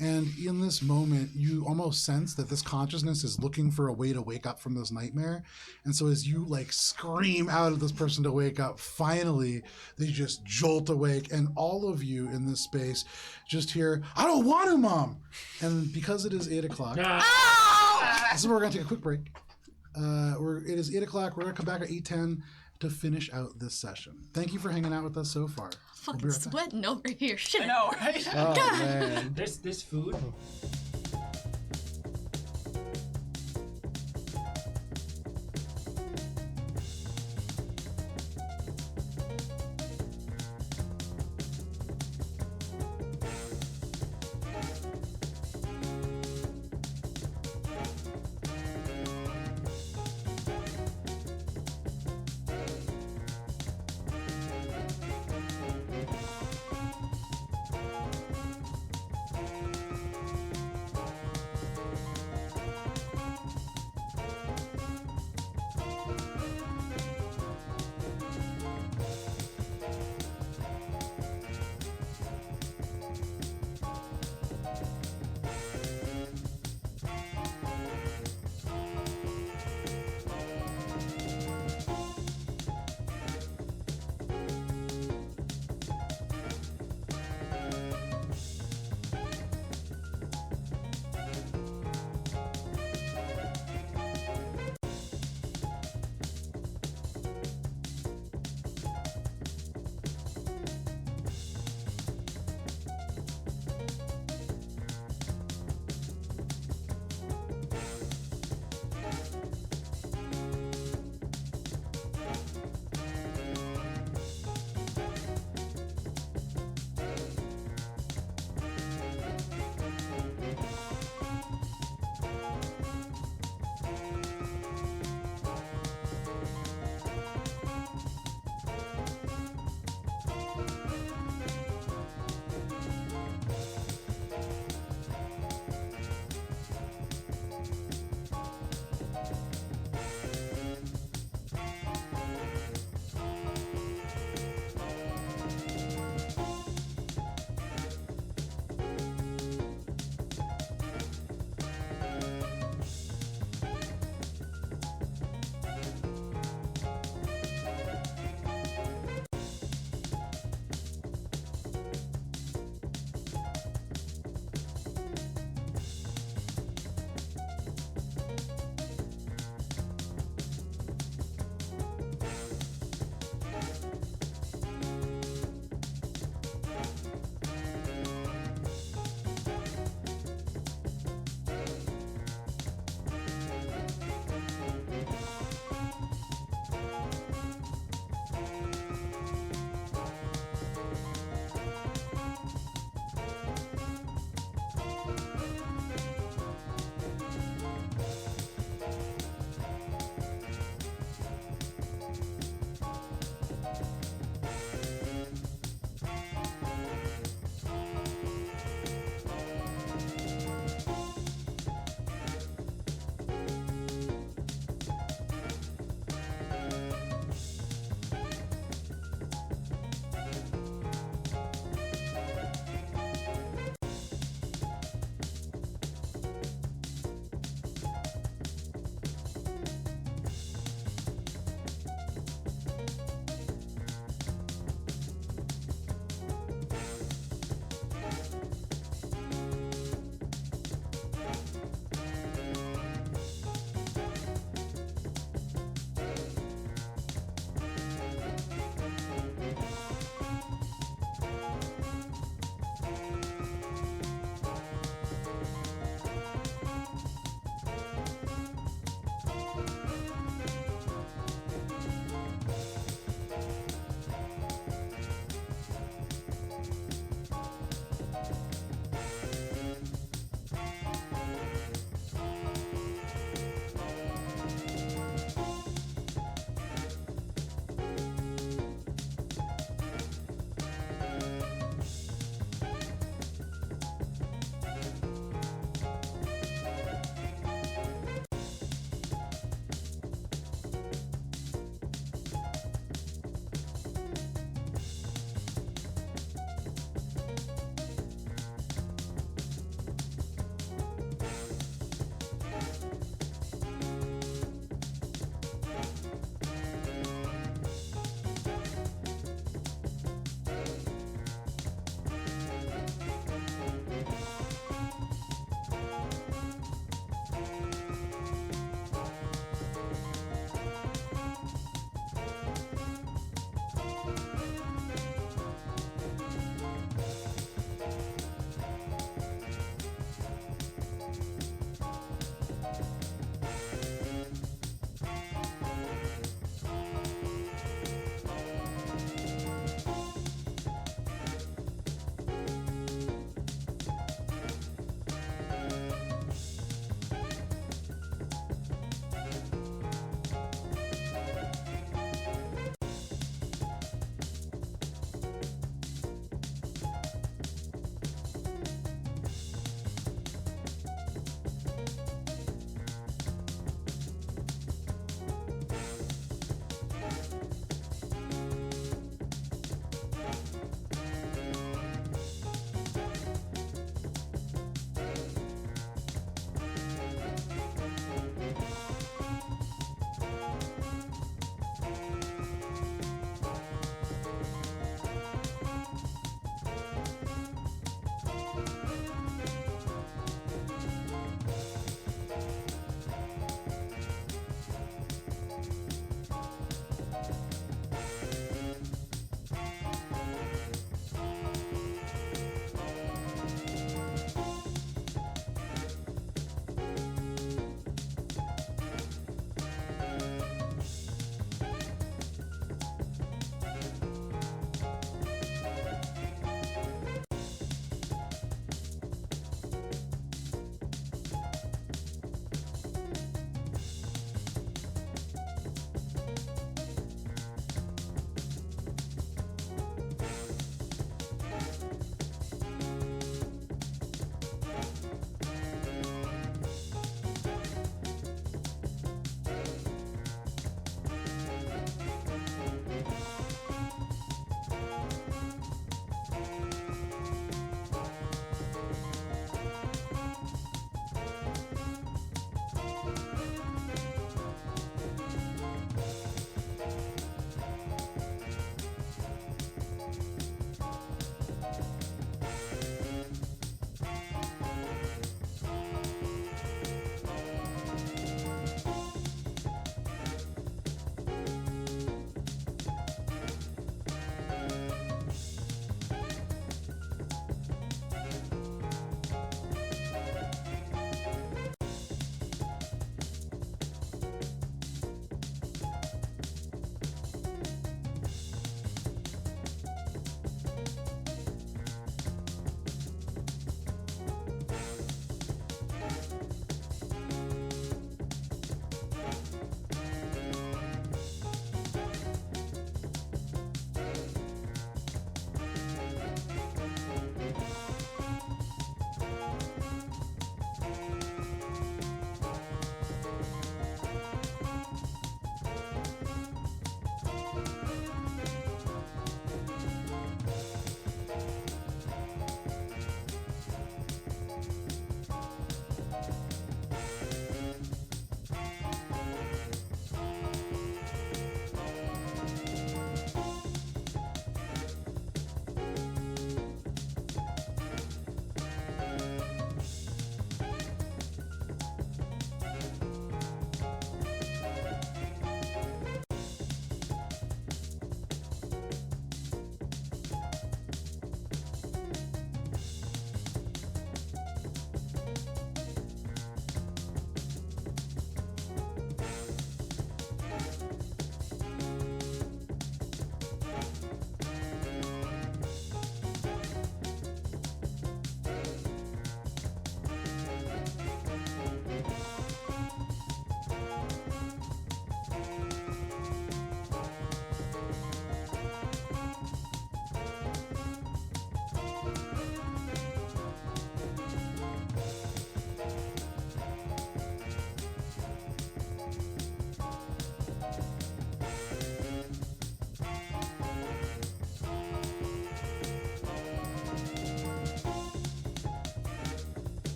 And in this moment, you almost sense that this consciousness is looking for a way to wake up from this nightmare. And so as you like scream out at this person to wake up, finally, they just jolt awake. And all of you in this space just hear, I don't want to, Mom. And because it is 8 o'clock, this is where we're going to take a quick break. It is 8 o'clock. We're going to come back at 8:10 to finish out this session. Thank you for hanging out with us so far. We'll be Fucking right back. sweating over here. Shit. I know, right? Oh, man. This food.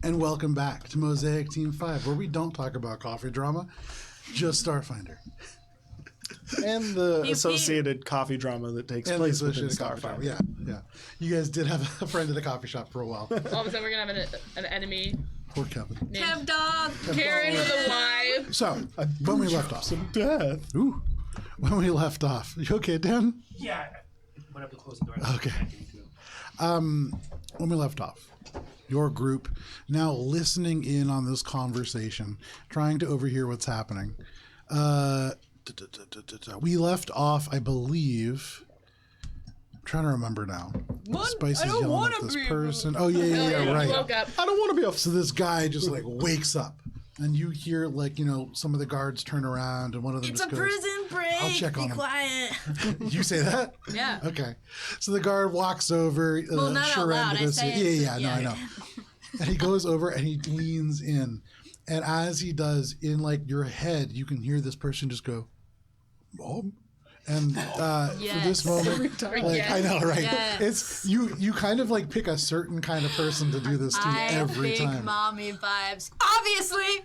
and welcome back to Mosaic Team 5, where we don't talk about coffee drama, just Starfinder. And the associated coffee drama that takes And place the within associated coffee Starfinder. shop. Yeah. You guys did have a friend at a coffee shop for a while. All of a sudden, we're gonna have an enemy Poor Kevin. named Kev dog. Karen with a Y. So, when we left off. Some death. Ooh. When we left off. You okay, Dan? Yeah. Went up to close the door. Okay. When we left off, your group now listening in on this conversation, trying to overhear what's happening. We left off, I believe. I'm trying to remember now. Spice is yelling at this person. Oh yeah, right. Woke up. I don't want to be a So this guy just like wakes up, and you hear like some of the guards turn around, and one of them It's just a goes, prison break. "I'll check on Be him." quiet. You say that? Yeah. Okay. So the guard walks over. Well, not out Sharon loud, to I go say see. it, Yeah, but no, I yeah. know. And he goes over and he leans in, and as he does, in like your head, you can hear this person just go, "Mom." And for this Yes. moment, like I know, right? Yes. It's you kind of like pick a certain kind of person to do this to I have every big time. mommy vibes. Obviously.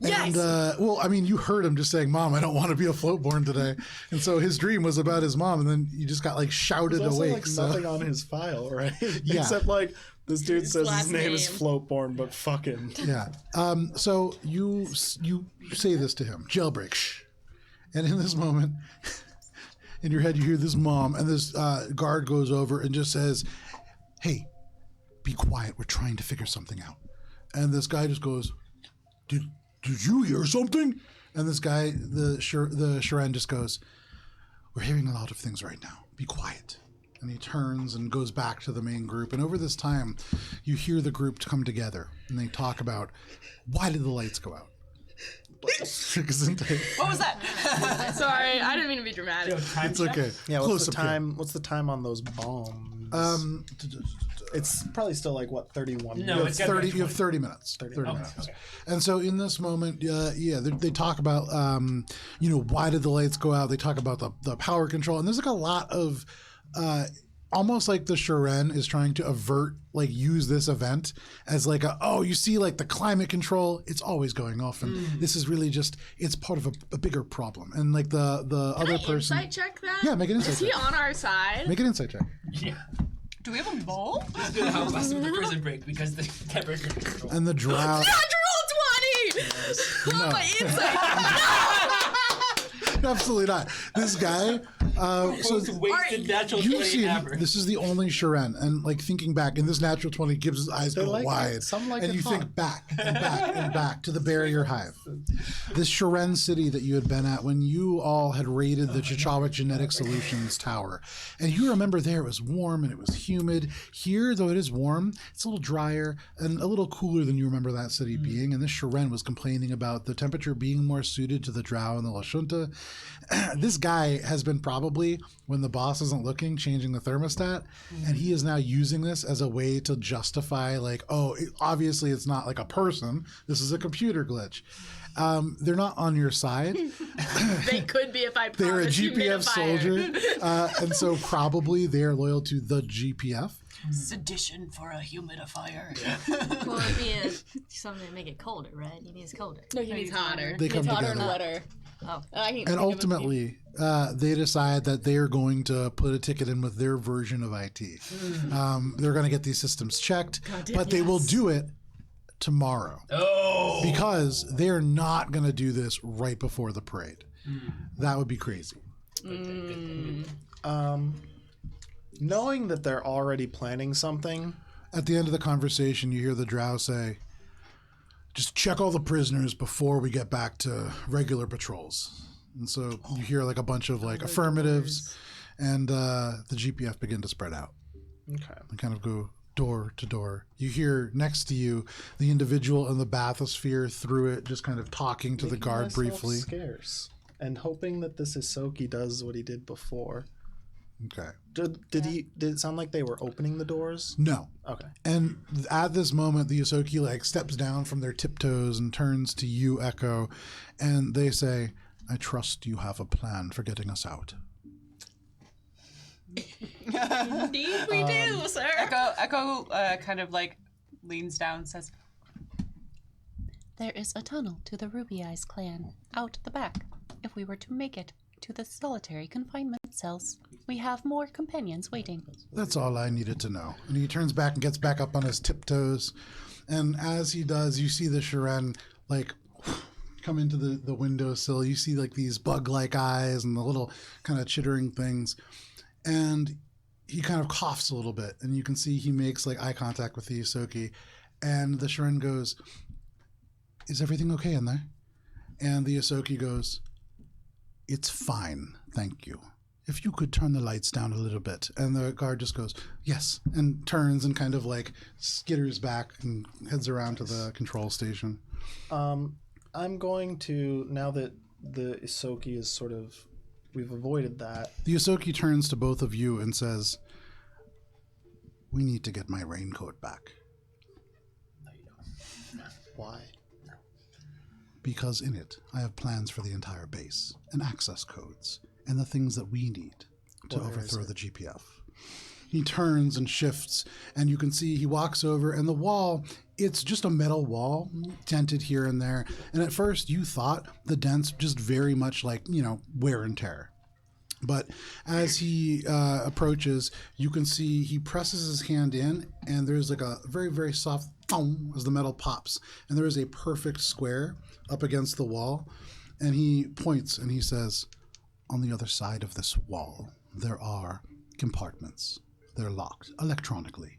And, Yes. well, I mean, you heard him just saying, "Mom, I don't want to be a floatborn today," and so his dream was about his mom, and then you just got like shouted There's also awake. like so nothing on his file, right? Yeah. Except like this dude says his last name is name. Floatborn, but fuck him. yeah. So you say this to him, jailbreak, shh. And in this moment, in your head, you hear this mom, and this guard goes over and just says, "Hey, be quiet. We're trying to figure something out." And this guy just goes, Did you hear something?" And this guy, the Sharan, just goes, "We're hearing a lot of things right now. Be quiet." And he turns and goes back to the main group. And over this time, you hear the group come together, and they talk about, why did the lights go out? What was that? Sorry, I didn't mean to be dramatic. It's okay. Yeah, Close what's the up here. time? What's the time on those bombs? It's probably still like what 31. No, You it's have gotta be 30. You have 30 minutes. 30 Okay, minutes. okay. And so in this moment, they talk about, why did the lights go out? They talk about the power control, and there's like a lot of, almost like the Sharan is trying to use this event as like you see like the climate control, it's always going off, and this is really just it's part of a bigger problem, and like the other person. Insight check that? Yeah, make an insight Is he check. on our side? Make an insight check. Yeah. Do we have a bowl? Let's do the house last with the prison break because the temperature control. And the drow. Natural 20! No. Oh, my insight. Absolutely not. This guy. Most wasted natural You've 20 seen ever. this is the only Sharan, and like thinking back, and this natural 20 gives his eyes They go like wide, it. Some like and it you fun. think back and back and back to the barrier hive, this Sharan city that you had been at when you all had raided the Chichawa Genetic Solutions Tower, and you remember there it was warm and it was humid. Here, though it is warm, it's a little drier and a little cooler than you remember that city being. And this Sharan was complaining about the temperature being more suited to the Drow and the Lashunta. This guy has been probably, when the boss isn't looking, changing the thermostat, and he is now using this as a way to justify obviously it's not like a person, this is a computer glitch. They're not on your side. They could be if I They're a promised GPF soldier, and so probably they're loyal to the GPF. Sedition for a humidifier. Well, it'd be something to make it colder, right? He needs colder. No, he needs hotter. They He needs come hotter together. and wetter. Oh. I can think And of a few. ultimately, they decide that they are going to put a ticket in with their version of IT. They're going to get these systems checked, but they will do it tomorrow Oh. because they're not going to do this right before the parade. That would be crazy. Knowing that they're already planning something, At the end of the conversation, you hear the drow say, "Just check all the prisoners before we get back to regular patrols." And so you hear like a bunch of like affirmatives, and the GPF begin to spread out okay. and kind of go door to door. You hear next to you the individual in the bathysphere through it, just kind of talking to the Making guard myself briefly. Scarce and hoping that this Isoki does what he did before. Okay. Did it sound like they were opening the doors? No. Okay. And at this moment, the Yosoki like steps down from their tiptoes and turns to you, Echo, and they say, "I trust you have a plan for getting us out." Indeed we do, sir. Echo kind of like leans down and says, There is a tunnel to the Ruby Eyes clan, out the back. If we were to make it to the solitary confinement cells, we have more companions waiting. That's all I needed to know. And he turns back and gets back up on his tiptoes. And as he does, you see the Shiren, like, come into the windowsill. You see, like, these bug-like eyes and the little kind of chittering things. And he kind of coughs a little bit. And you can see he makes, like, eye contact with the Yosoki. And the Shiren goes, "Is everything okay in there?" And the Yosoki goes, "It's fine, thank you. If you could turn the lights down a little bit." And the guard just goes, "Yes," and turns and kind of like skitters back and heads around to the control station. I'm going to, now that the Isoki is sort of, we've avoided that. The Yosoki turns to both of you and says, "We need to get my raincoat back. Why? Because in it, I have plans for the entire base, and access codes, and the things that we need to Where is overthrow it? the GPF." He turns and shifts, and you can see he walks over, and the wall, it's just a metal wall, dented here and there. And at first, you thought the dents just very much like, wear and tear. But as he approaches, you can see he presses his hand in, and there's like a very, very soft thump as the metal pops. And there is a perfect square up against the wall. And he points and he says, "On the other side of this wall, there are compartments. They're locked electronically.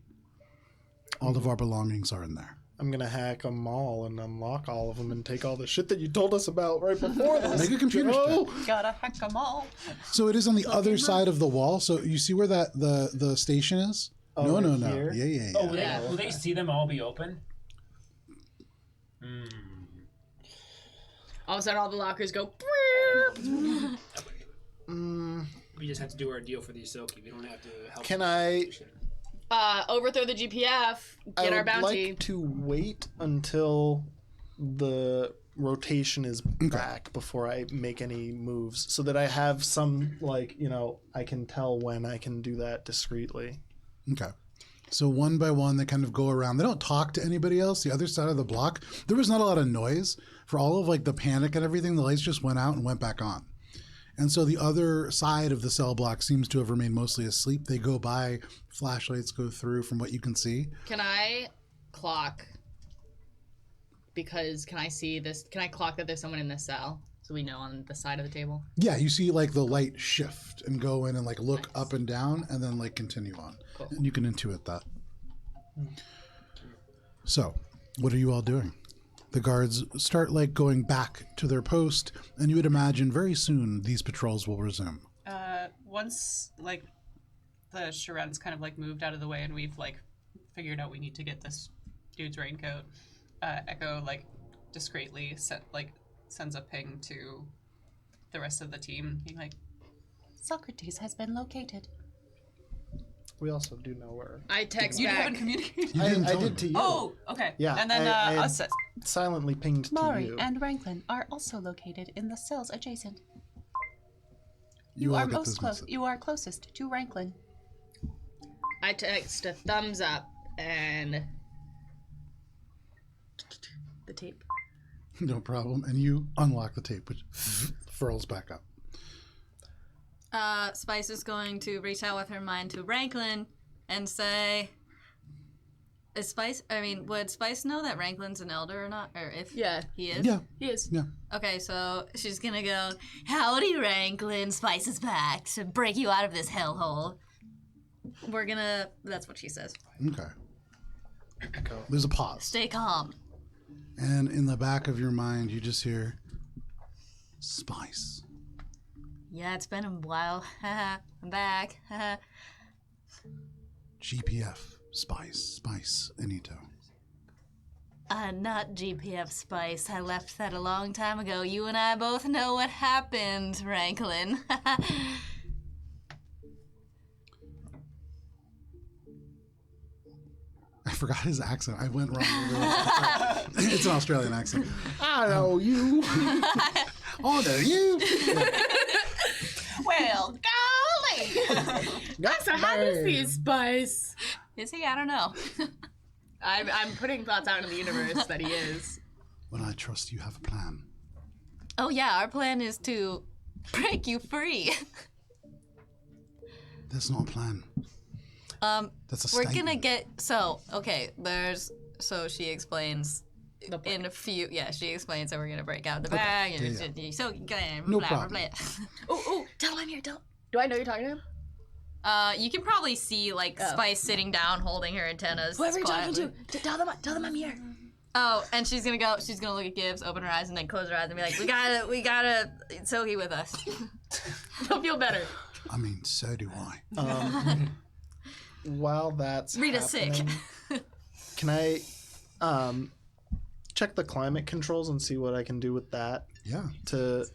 All of our belongings are in there." I'm going to hack them all and unlock all of them and take all the shit that you told us about right before this. Make a computer check. Gotta hack them all. So it is on the other side of the wall. So you see where that the station is? Oh, no. right here? Yeah. Oh, will they see them all be open? All of a sudden, all the lockers go. We just have to do our deal for the Isoki. We don't have to help. Can I... Overthrow the GPF, get I our would bounty. like to wait until the rotation is back before I make any moves so that I have some, I can tell when I can do that discreetly. Okay. So one by one, they kind of go around. They don't talk to anybody else. The other side of the block, there was not a lot of noise. For all of like the panic and everything, the lights just went out and went back on. And so the other side of the cell block seems to have remained mostly asleep. They go by, flashlights go through from what you can see. Can I clock? Because can I see this? Can I clock that there's someone in this cell so we know on the side of the table? Yeah, you see like the light shift and go in and like look up and down and then like continue on. Cool. And you can intuit that. So, what are you all doing? The guards start like going back to their post, and you would imagine very soon these patrols will resume. Once like the Shiren's kind of like moved out of the way and we've like figured out we need to get this dude's raincoat, Echo like discreetly sends a ping to the rest of the team, being like, Socrates has been located. We also do know where. I text you back. haven't communicated. You didn't I tell did me. to you. Oh, okay. Yeah, And then I had us. silently pinged to Mari you. and Ranklin are also located in the cells adjacent. You all are get most this close. message. You are closest to Ranklin. I text a thumbs up and the tape. No problem. And you unlock the tape, which furls back up. Spice is going to reach out with her mind to Ranklin and say, would Spice know that Ranklin's an elder or not? Or if Yeah. he is? Yeah. He is. Yeah. Okay, so she's gonna go, "Howdy, Ranklin, Spice is back to break you out of this hellhole." That's what she says. Okay. There's a pause. Stay calm. And in the back of your mind, you just hear Spice. Yeah, it's been a while. I'm back. GPF. Spice. Anito. Not GPF Spice. I left that a long time ago. You and I both know what happened, Ranklin. I forgot his accent. I went wrong. It's an Australian accent. I know you. Oh, no, you. Well, golly! So how does he Spice? Is he? I don't know. I'm putting thoughts out in the universe that he is. when I trust you have a plan. Oh yeah, our plan is to break you free. That's not a plan. That's a We're statement. gonna get she explains in a few she explains that we're gonna break out the bag and so No blah, problem. blah, blah. Oh, tell him I'm here. Do I know you're talking to him? You can probably see Spice sitting down holding her antennas. Whoever you're talking quietly. to, tell them I'm here. Oh, and she's gonna look at Gibbs, open her eyes, and then close her eyes and be like, we gotta Sohi with us. He'll feel better. I mean, so do I. While that's Rita's sick. happening, can I check the climate controls and see what I can do with that Yeah. to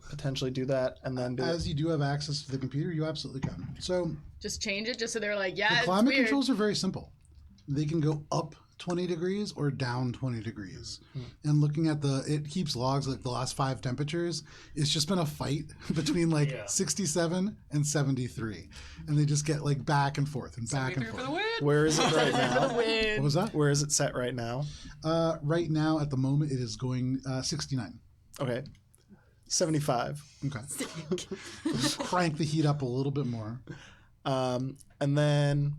potentially do that, and then do As you do have access to the computer, you absolutely can. So Just change it just so they're like, yeah, the it's climate weird. controls are very simple. They can go up 20 degrees or down 20 degrees. And looking at it keeps logs like the last 5 temperatures. It's just been a fight between 67 and 73. And they just get back and forth and back and 73 for the forth. win. Where is it right now? What was that? Where is it set right now? Right now, at the moment, it is going 69. Okay. 75. Okay. Just crank the heat up a little bit more. And then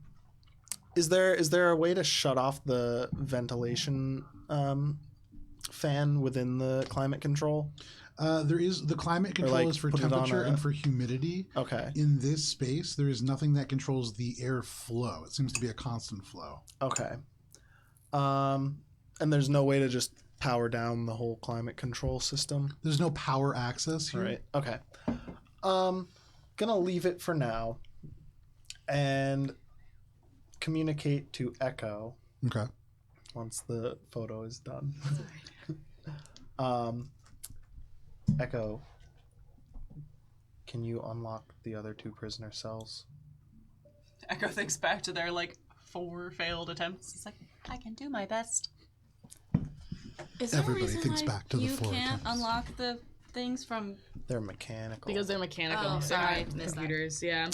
is there a way to shut off the ventilation fan within the climate control? There is the climate control is for put it on temperature a- and for humidity. Okay. In this space, there is nothing that controls the air flow. It seems to be a constant flow. Okay. And there's no way to just power down the whole climate control system? There's no power access here. Right. Okay. Gonna leave it for now and communicate to Echo Okay. once the photo is done. Echo, can you unlock the other 2 prisoner cells? Echo thinks back to their 4 failed attempts. It's like, I can do my best. Is there Everybody a reason thinks why back to the you 4 can't attempts. unlock the things from? They're mechanical. Because they're mechanical. Oh, sorry, not missed that. computers. Yeah.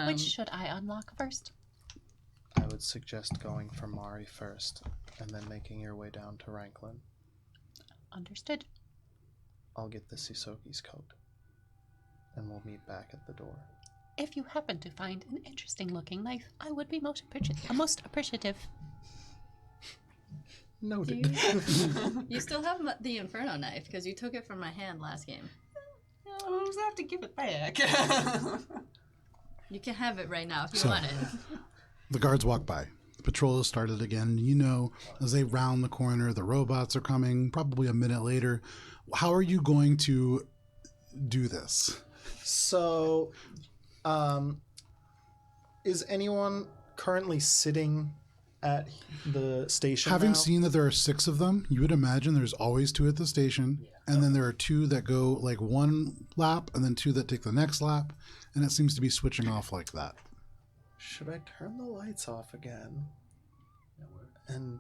Which should I unlock first? I would suggest going for Mari first and then making your way down to Ranklin. Understood. I'll get the Sisoki's coat and we'll meet back at the door. If you happen to find an interesting looking knife, I would be most appreciative. Noted. You still have the Inferno knife because you took it from my hand last game. I'll just have to give it back. You can have it right now if you So- want it. The guards walk by. The patrol has started again. You know, as they round the corner, the robots are coming, probably a minute later. How are you going to do this? So, is anyone currently sitting at the station Having now? seen that there are 6 of them, you would imagine there's always 2 at the station, and then there are 2 that go 1 lap, and then 2 that take the next lap, and it seems to be switching off like that. Should I turn the lights off again and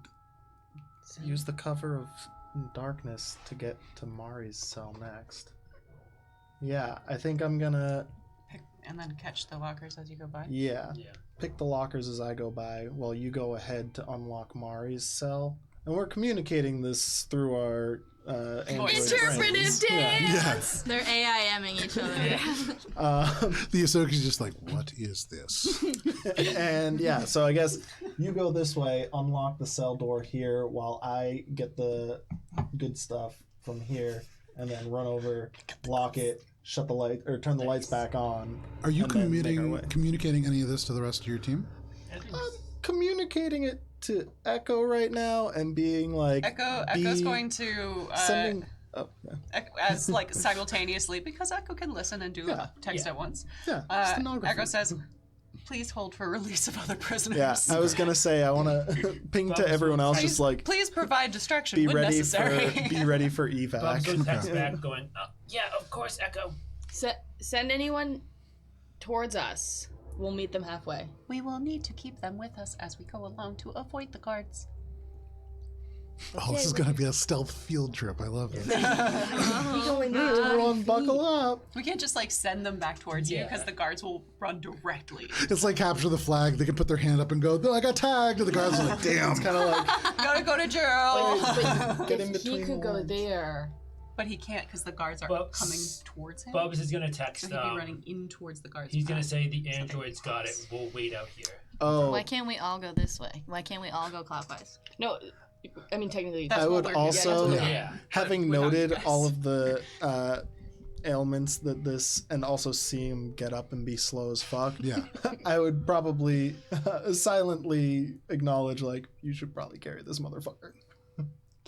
use the cover of darkness to get to Mari's cell next? Yeah, I think I'm gonna And then catch the lockers as you go by. Yeah. Yeah. Pick the lockers as I go by while you go ahead to unlock Mari's cell. And we're communicating this through our Android Interpretive brains. dance! They're AIMing each other. The Ahsoka's just like, what is this? And yeah, so I guess you go this way, unlock the cell door here while I get the good stuff from here, and then run over, lock it, shut the light, or turn the lights back on. Are you and then make our way. communicating any of this to the rest of your team? Communicating it to Echo right now and being like, Echo's going to sending. Oh, yeah. as simultaneously, because Echo can listen and do text at once. Yeah, stenography. Echo says, "Please hold for release of other prisoners." Yeah, I was gonna say I want to ping to everyone else, just like Please provide distraction be when ready necessary. for evac. Bubs will text back going, Yeah, of course, Echo. Send anyone towards us. We'll meet them halfway. We will need to keep them with us as we go along to avoid the guards. Oh, this is going to be a stealth field trip. I love it. Everyone buckle up. We can't just like send them back towards you because the guards will run directly. It's like capture the flag. They can put their hand up and go, "No, I got tagged." And the guards are like, "Damn." It's kind of like Gotta go to jail. get in He between. could the go lines. there. But he can't because the guards are Bubs- coming towards him. Bubs is gonna So text. he'd be running in towards the guards. He's gonna path. say the androids got it. We'll wait out here. Oh, Why can't we all go this way? Why can't we all go clockwise? No, I mean technically. That's I what would we're doing. also, Yeah, Yeah. having Without you noted guys. all of the ailments that this, and also see him get up and be slow as fuck, Yeah. I would probably silently acknowledge, like, you should probably carry this motherfucker.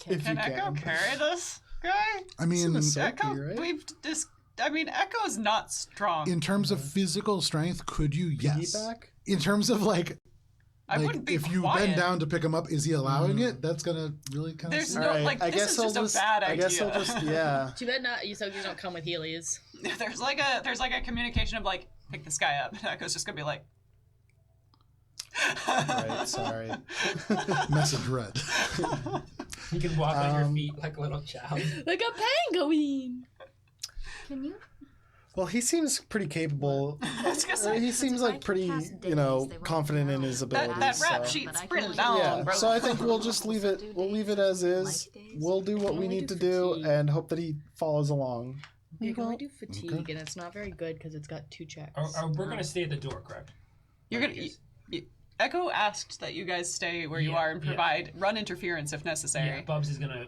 If Can you Echo can. carry this guy? I mean, Echo, right? we've just. I mean, Echo's not strong. in terms of physical strength, could you? Yes. Piggyback? In terms of like I wouldn't be if you quiet. bend down to pick him up, is he allowing it? That's gonna really kind There's of. no- Alright, like, I this guess is he'll just a bad I guess he'll idea. just, yeah. Too bad not Yosokis don't come with Heelys. There's like a communication of like pick this guy up. And Echo's just gonna be like. Right, sorry. Message read. You can walk on your feet like a little child. Like a penguin. Can you? Well, he seems pretty capable. I was gonna say, He seems like pretty, confident in his abilities. that rap so. sheet's But I pretty can long, Yeah, bro. so I think we'll just leave it. We'll leave it as is. We'll do what we only need do to do fatigue. and hope that he follows along. You can only do fatigue, and it's not very good because it's got 2 checks. We're gonna stay at the door, correct? You're gonna. Echo asked that you guys stay where you are and provide run interference if necessary. Yeah, Bubs is gonna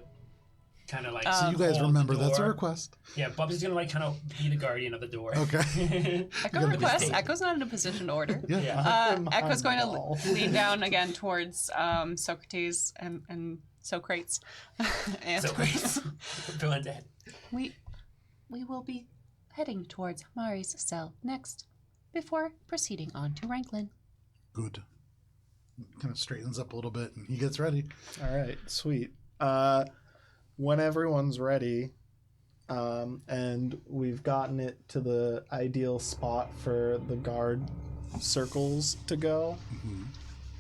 kind of like. So you guys hold remember the that's a door. request. Yeah, Bubs is gonna like kind of be the guardian of the door. Okay. Echo requests. Echo's not in a position to order. Yeah. Yeah. Echo's going ball. to lean down again towards Socrates and Socrates. and So villain dead. We will be heading towards Mari's cell next, before proceeding on to Ranklin. Good. Kind of straightens up a little bit, and he gets ready. All right, sweet. When everyone's ready, and we've gotten it to the ideal spot for the guard circles to go,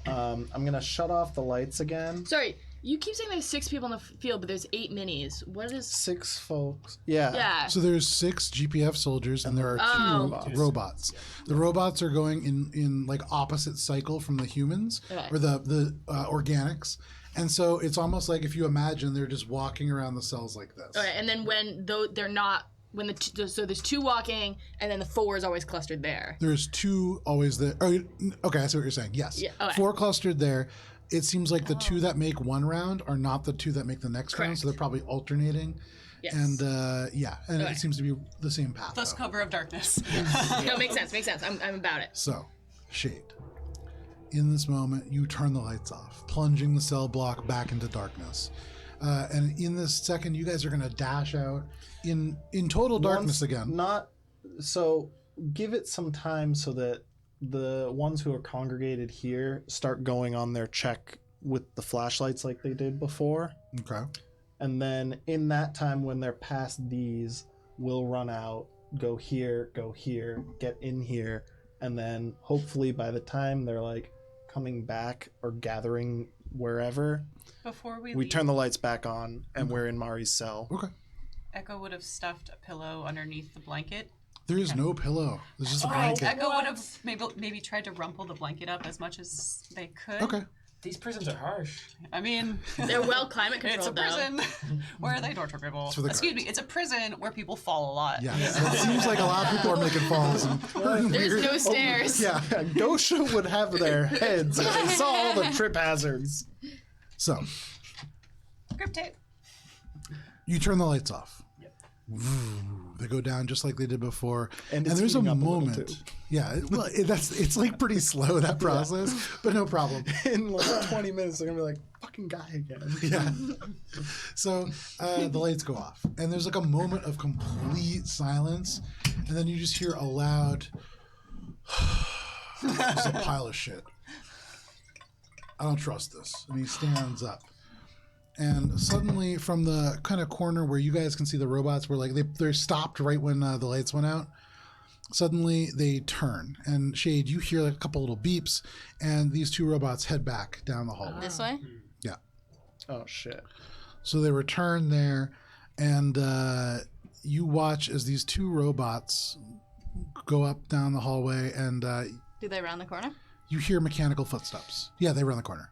I'm gonna shut off the lights again. Sorry, you keep saying there's 6 people in the field, but there's 8 minis. What is? 6 folks. Yeah. Yeah. So there's 6 GPF soldiers, and there are 2 Oh. robots. The robots are going in like opposite cycle from the humans, Okay. or the organics. And so it's almost like if you imagine they're just walking around the cells like this. Okay, and then when they're not, when so there's 2 walking, and then the 4 is always clustered there. There's 2 always there. Oh, okay, I see what you're saying. Yes. Yeah, okay. 4 clustered there. It seems like the 2 that make one round are not the 2 that make the next round, Correct. so they're probably alternating. Yes. And and Okay. it seems to be the same path. Plus though. cover of darkness. No, makes sense. Makes sense. I'm about it. So, Shade. In this moment, you turn the lights off, plunging the cell block back into darkness. And in this second, you guys are going to dash out in total darkness again. Not so. Give it some time so that the ones who are congregated here start going on their check with the flashlights like they did before. Okay. And then in that time when they're past these, we'll run out, go here, get in here, and then hopefully by the time they're like coming back or gathering wherever, Before we we leave, turn the lights back on and we're in Mari's cell. Okay. Echo would have stuffed a pillow underneath the blanket. There is no pillow. There's just a Oh, blanket. Echo would have maybe tried to rumple the blanket up as much as they could. Okay. These prisons are harsh. I mean, They're well climate it's a controlled, though. prison where they torture people. for the Excuse guards. me, it's a prison where people fall a lot. Yeah. It seems like a lot of people are making falls. And There's no stairs. Yeah, Gosha would have their heads if they saw all the trip hazards. So, Grip tape. you turn the lights off. Yep. They go down just like they did before, And and it's there's a heating up a little, moment. too. Yeah, it's like pretty slow, that process, but no problem. In like 20 minutes, they're gonna be like, "Fucking guy again." Yeah. So the lights go off, and there's like a moment of complete silence, and then you just hear a loud, "It's a pile of shit. I don't trust this." And he stands up. And suddenly, from the kind of corner where you guys can see the robots, were like they're stopped right when the lights went out. Suddenly, they turn, and Shade, you hear like a couple little beeps, and these 2 robots head back down the hallway. This way? Yeah. Oh shit. So they return there, and you watch as these two robots go up down the hallway, and Do they round the corner? you hear mechanical footsteps. Yeah, they run the corner.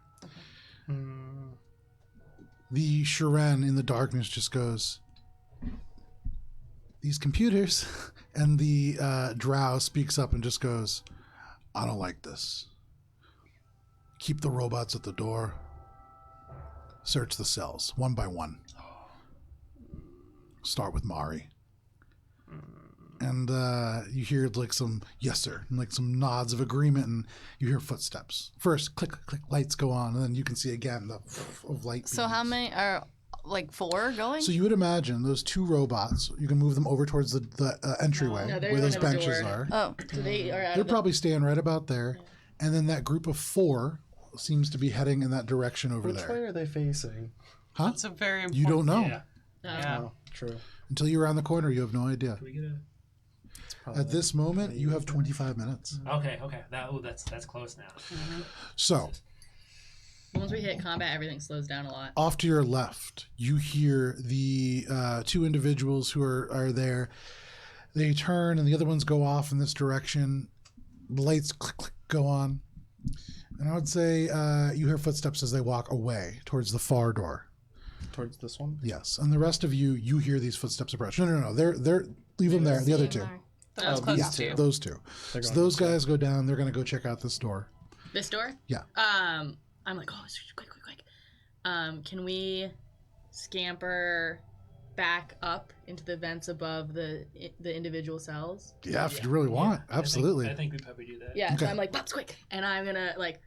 The Shiren in the darkness just goes, "These computers," and the Drow speaks up and just goes, "I don't like this. Keep the robots at the door. Search the cells, one by one. Start with Mari." And you hear like some yes sir, and like some nods of agreement, and you hear footsteps. First, click, click, click, lights go on, and then you can see again the of light. So how many are like 4 going? So you would imagine those two robots. You can move them over towards the entryway No, they're where those going to the benches door. are. Oh, So they are out They're of the... probably staying right about there, and then that group of 4 seems to be heading in that direction over Which way there. are they facing? Huh? That's a very important. You don't know Yeah. Yeah. Oh, true. until you're around the corner. You have no idea. Can we get a? At this moment, you have 25 minutes. Okay. That's close now. So Once we hit combat, everything slows down a lot. off to your left, you hear the 2 individuals who are there. They turn, and the other ones go off in this direction. The lights click, click, go on. And I would say you hear footsteps as they walk away towards the far door. Towards this one? Yes, and the rest of you hear these footsteps approach. No. They're leave them there. The other 2. That was close Yeah, to. those 2. They're So going those guys go down. They're going to go check out this door. This door? Yeah. I'm like, oh, quick. Can we scamper back up into the vents above the individual cells? Yeah, if you really want, absolutely. I think we probably do that. Yeah. So Okay. I'm like, Bubs, quick, and I'm gonna like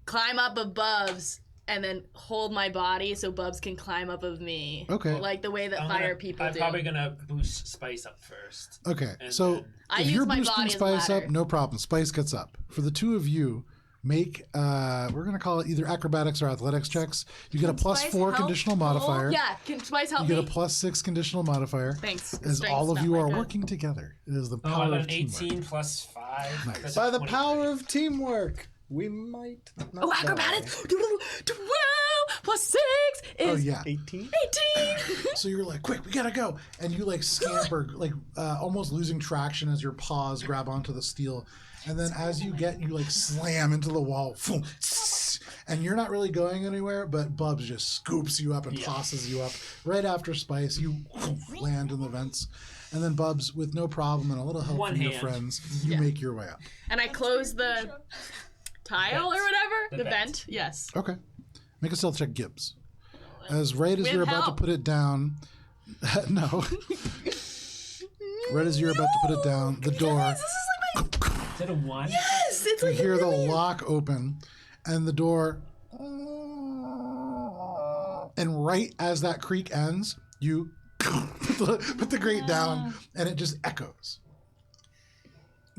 climb up of Bubs and then hold my body so Bubs can climb up of me. Okay. Like the way that fire people I'm do. probably gonna boost Spice up first. Okay, And so then- I if use you're my boosting body as a Spice up, ladder. no problem. Spice gets up. For the 2 of you, make we're gonna call it either acrobatics or athletics checks. You get a plus Spice 4 help conditional pull? modifier. Yeah. Can Spice help You get me? a plus 6 conditional modifier. Thanks. As Strength's all of not you my are good. working together. It is the Oh, I power got of an teamwork. 18 plus 5. Nice. That's By the 23. power of teamwork, we might not Oh, acrobatics! 12 plus 6 Oh is yeah. 18? 18! So you're like, quick, we gotta go, and you like scamper, like almost losing traction as your paws grab onto the steel, and then as you like slam into the wall, and you're not really going anywhere, but Bubs just scoops you up and tosses you up. Right after Spice, you land in the vents, and then Bubs, with no problem and a little help One from your hand. friends, you make your way up. And I close the tile or whatever? The The vent. vent? Yes. Okay, make a stealth check, Gibbs. As right as With you're about to help. put it down, no. Right as you're about to put it down, the door. This is like my... Is it a 1? Yes! It's You like hear a the million. lock open, and the door. And right as that creak ends, you put the grate down, and it just echoes.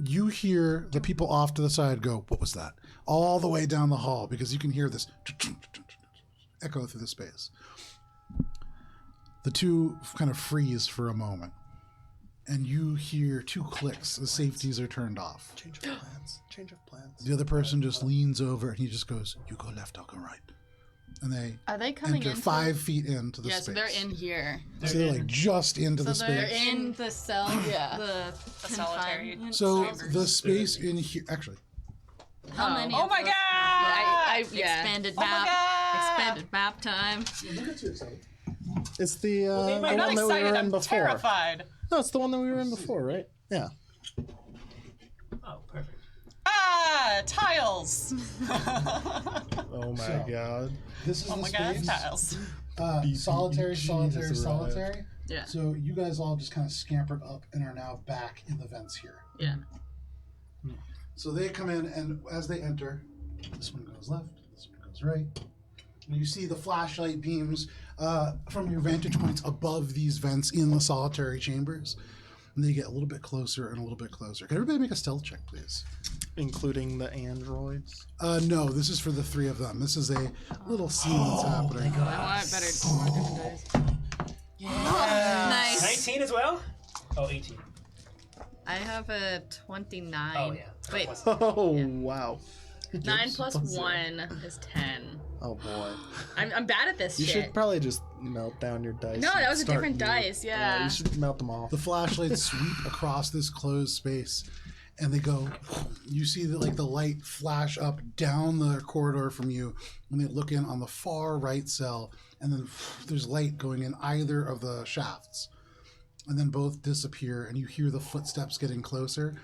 You hear the people off to the side go, "What was that?" All the way down the hall, because you can hear this echo through the space. The 2 kind of freeze for a moment, and you hear 2 clicks as safeties are turned off. Change of plans. Change of plans. The other person just leans over and he just goes, "You go left, I'll go right." And they Are they coming enter in? 5 feet into the Yeah, space. so they're in here. So they're like just into the So they're space. in the cell. Yeah. The solitary confinement So chambers. the space in here, actually, How many? Oh of my those- I yeah. Expanded Oh my map. God. Expanded map time. It's the, the I'm one not that we were excited. in I'm before. terrified. No, it's the one that we were in before, right? Yeah. Oh, perfect. Ah, tiles. Oh my god. this is Oh the my god, space. tiles. Solitary, solitary, has arrived. solitary. Yeah. So you guys all just kind of scampered up and are now back in the vents here. Yeah. So they come in, and as they enter, this one goes left, this one goes right. And you see the flashlight beams from your vantage points above these vents in the solitary chambers. And they get a little bit closer and a little bit closer. Can everybody make a stealth check, please? Including the androids. No, this is for the 3 of them. This is a little scene that's happening. I want better Nice. 19 as well? Oh, 18. I have a 29. Oh, yeah. Wait. Oh, wow. 9 plus 1 is 10. Oh boy. I'm bad at this You shit. should probably just melt down your dice. No, and that was a start different new. dice, yeah. You should melt them off. The flashlights sweep across this closed space, and they go. You see the light flash up down the corridor from you, and they look in on the far right cell, and then there's light going in either of the shafts, and then both disappear, and you hear the footsteps getting closer.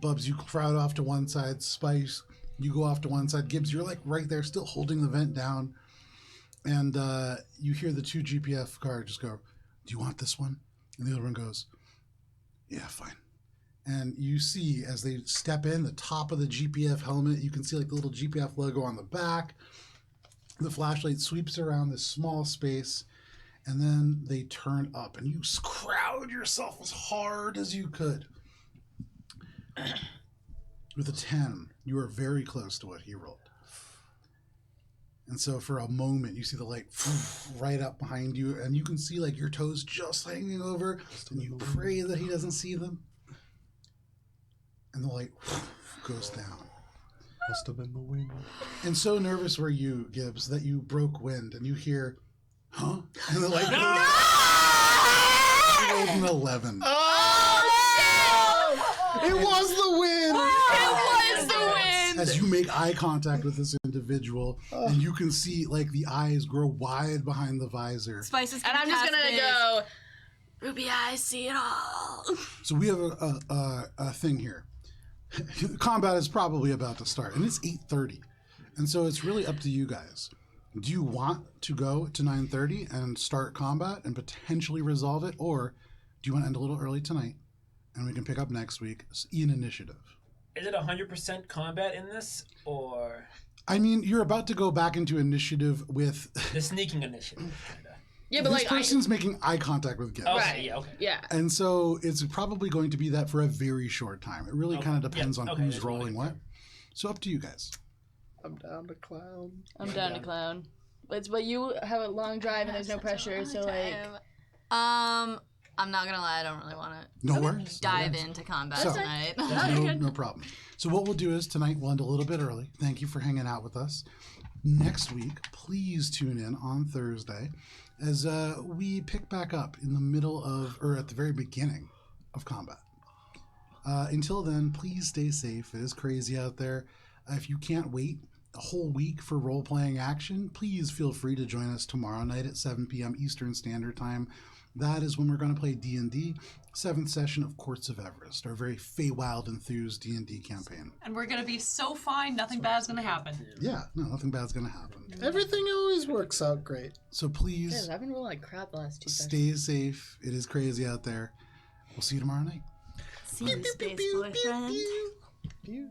Bubs, you crowd off to one side. Spice, you go off to one side. Gibbs, you're like right there, still holding the vent down. And you hear the 2 GPF guard just go, "Do you want this one?" And the other one goes, "Yeah, fine." And you see as they step in, the top of the GPF helmet, you can see like the little GPF logo on the back. The flashlight sweeps around this small space, and then they turn up, and you crowd yourself as hard as you could. With a 10, you are very close to what he rolled. And so for a moment, you see the light right up behind you, and you can see like your toes just hanging over, and you pray that he doesn't see them. And the light goes down. Must have been the wind. And so nervous were you, Gibbs, that you broke wind, and you hear, "Huh?" And the light goes down. You rolled an 11. It was the wind! It was the wind! As you make eye contact with this individual, and you can see like the eyes grow wide behind the visor. Spice is And I'm just cast gonna this. go, Ruby eyes see it all. So we have a thing here. Combat is probably about to start, and it's 8:30, and so it's really up to you guys. Do you want to go to 9:30 and start combat and potentially resolve it, or do you want to end a little early tonight, and we can pick up next week in initiative? Is it 100% combat in this, or I mean, you're about to go back into initiative with the sneaking initiative? Kinda. Yeah, but this like, person's making eye contact with Gibbs. Okay, Right. yeah, okay. yeah. And so it's probably going to be that for a very short time. It really Okay. kind of depends Yeah, on okay, who's that's what rolling I what. think. So up to you guys. I'm down to clown. I'm down to clown. But you have a long drive and there's no pressure, so like, I'm not gonna lie, I don't really want to No worries. no dive worries. into combat So- tonight. No problem. So what we'll do is tonight we'll end a little bit early. Thank you for hanging out with us. Next week, please tune in on Thursday as we pick back up in the middle of, or at the very beginning of combat. Until then, please stay safe. It is crazy out there. If you can't wait a whole week for role-playing action, please feel free to join us tomorrow night at 7 p.m. Eastern Standard Time. That is when we're going to play D&D, 7th session of Courts of Everest, our very Feywild enthused D&D campaign. And we're gonna be so fine, nothing bad's gonna happen. Yeah, no, nothing bad's going to happen. Everything always works out great. So please yeah, I've been rolling like crap the last 2 sessions. stay safe. It is crazy out there. We'll see you tomorrow night. See you, space boyfriend. You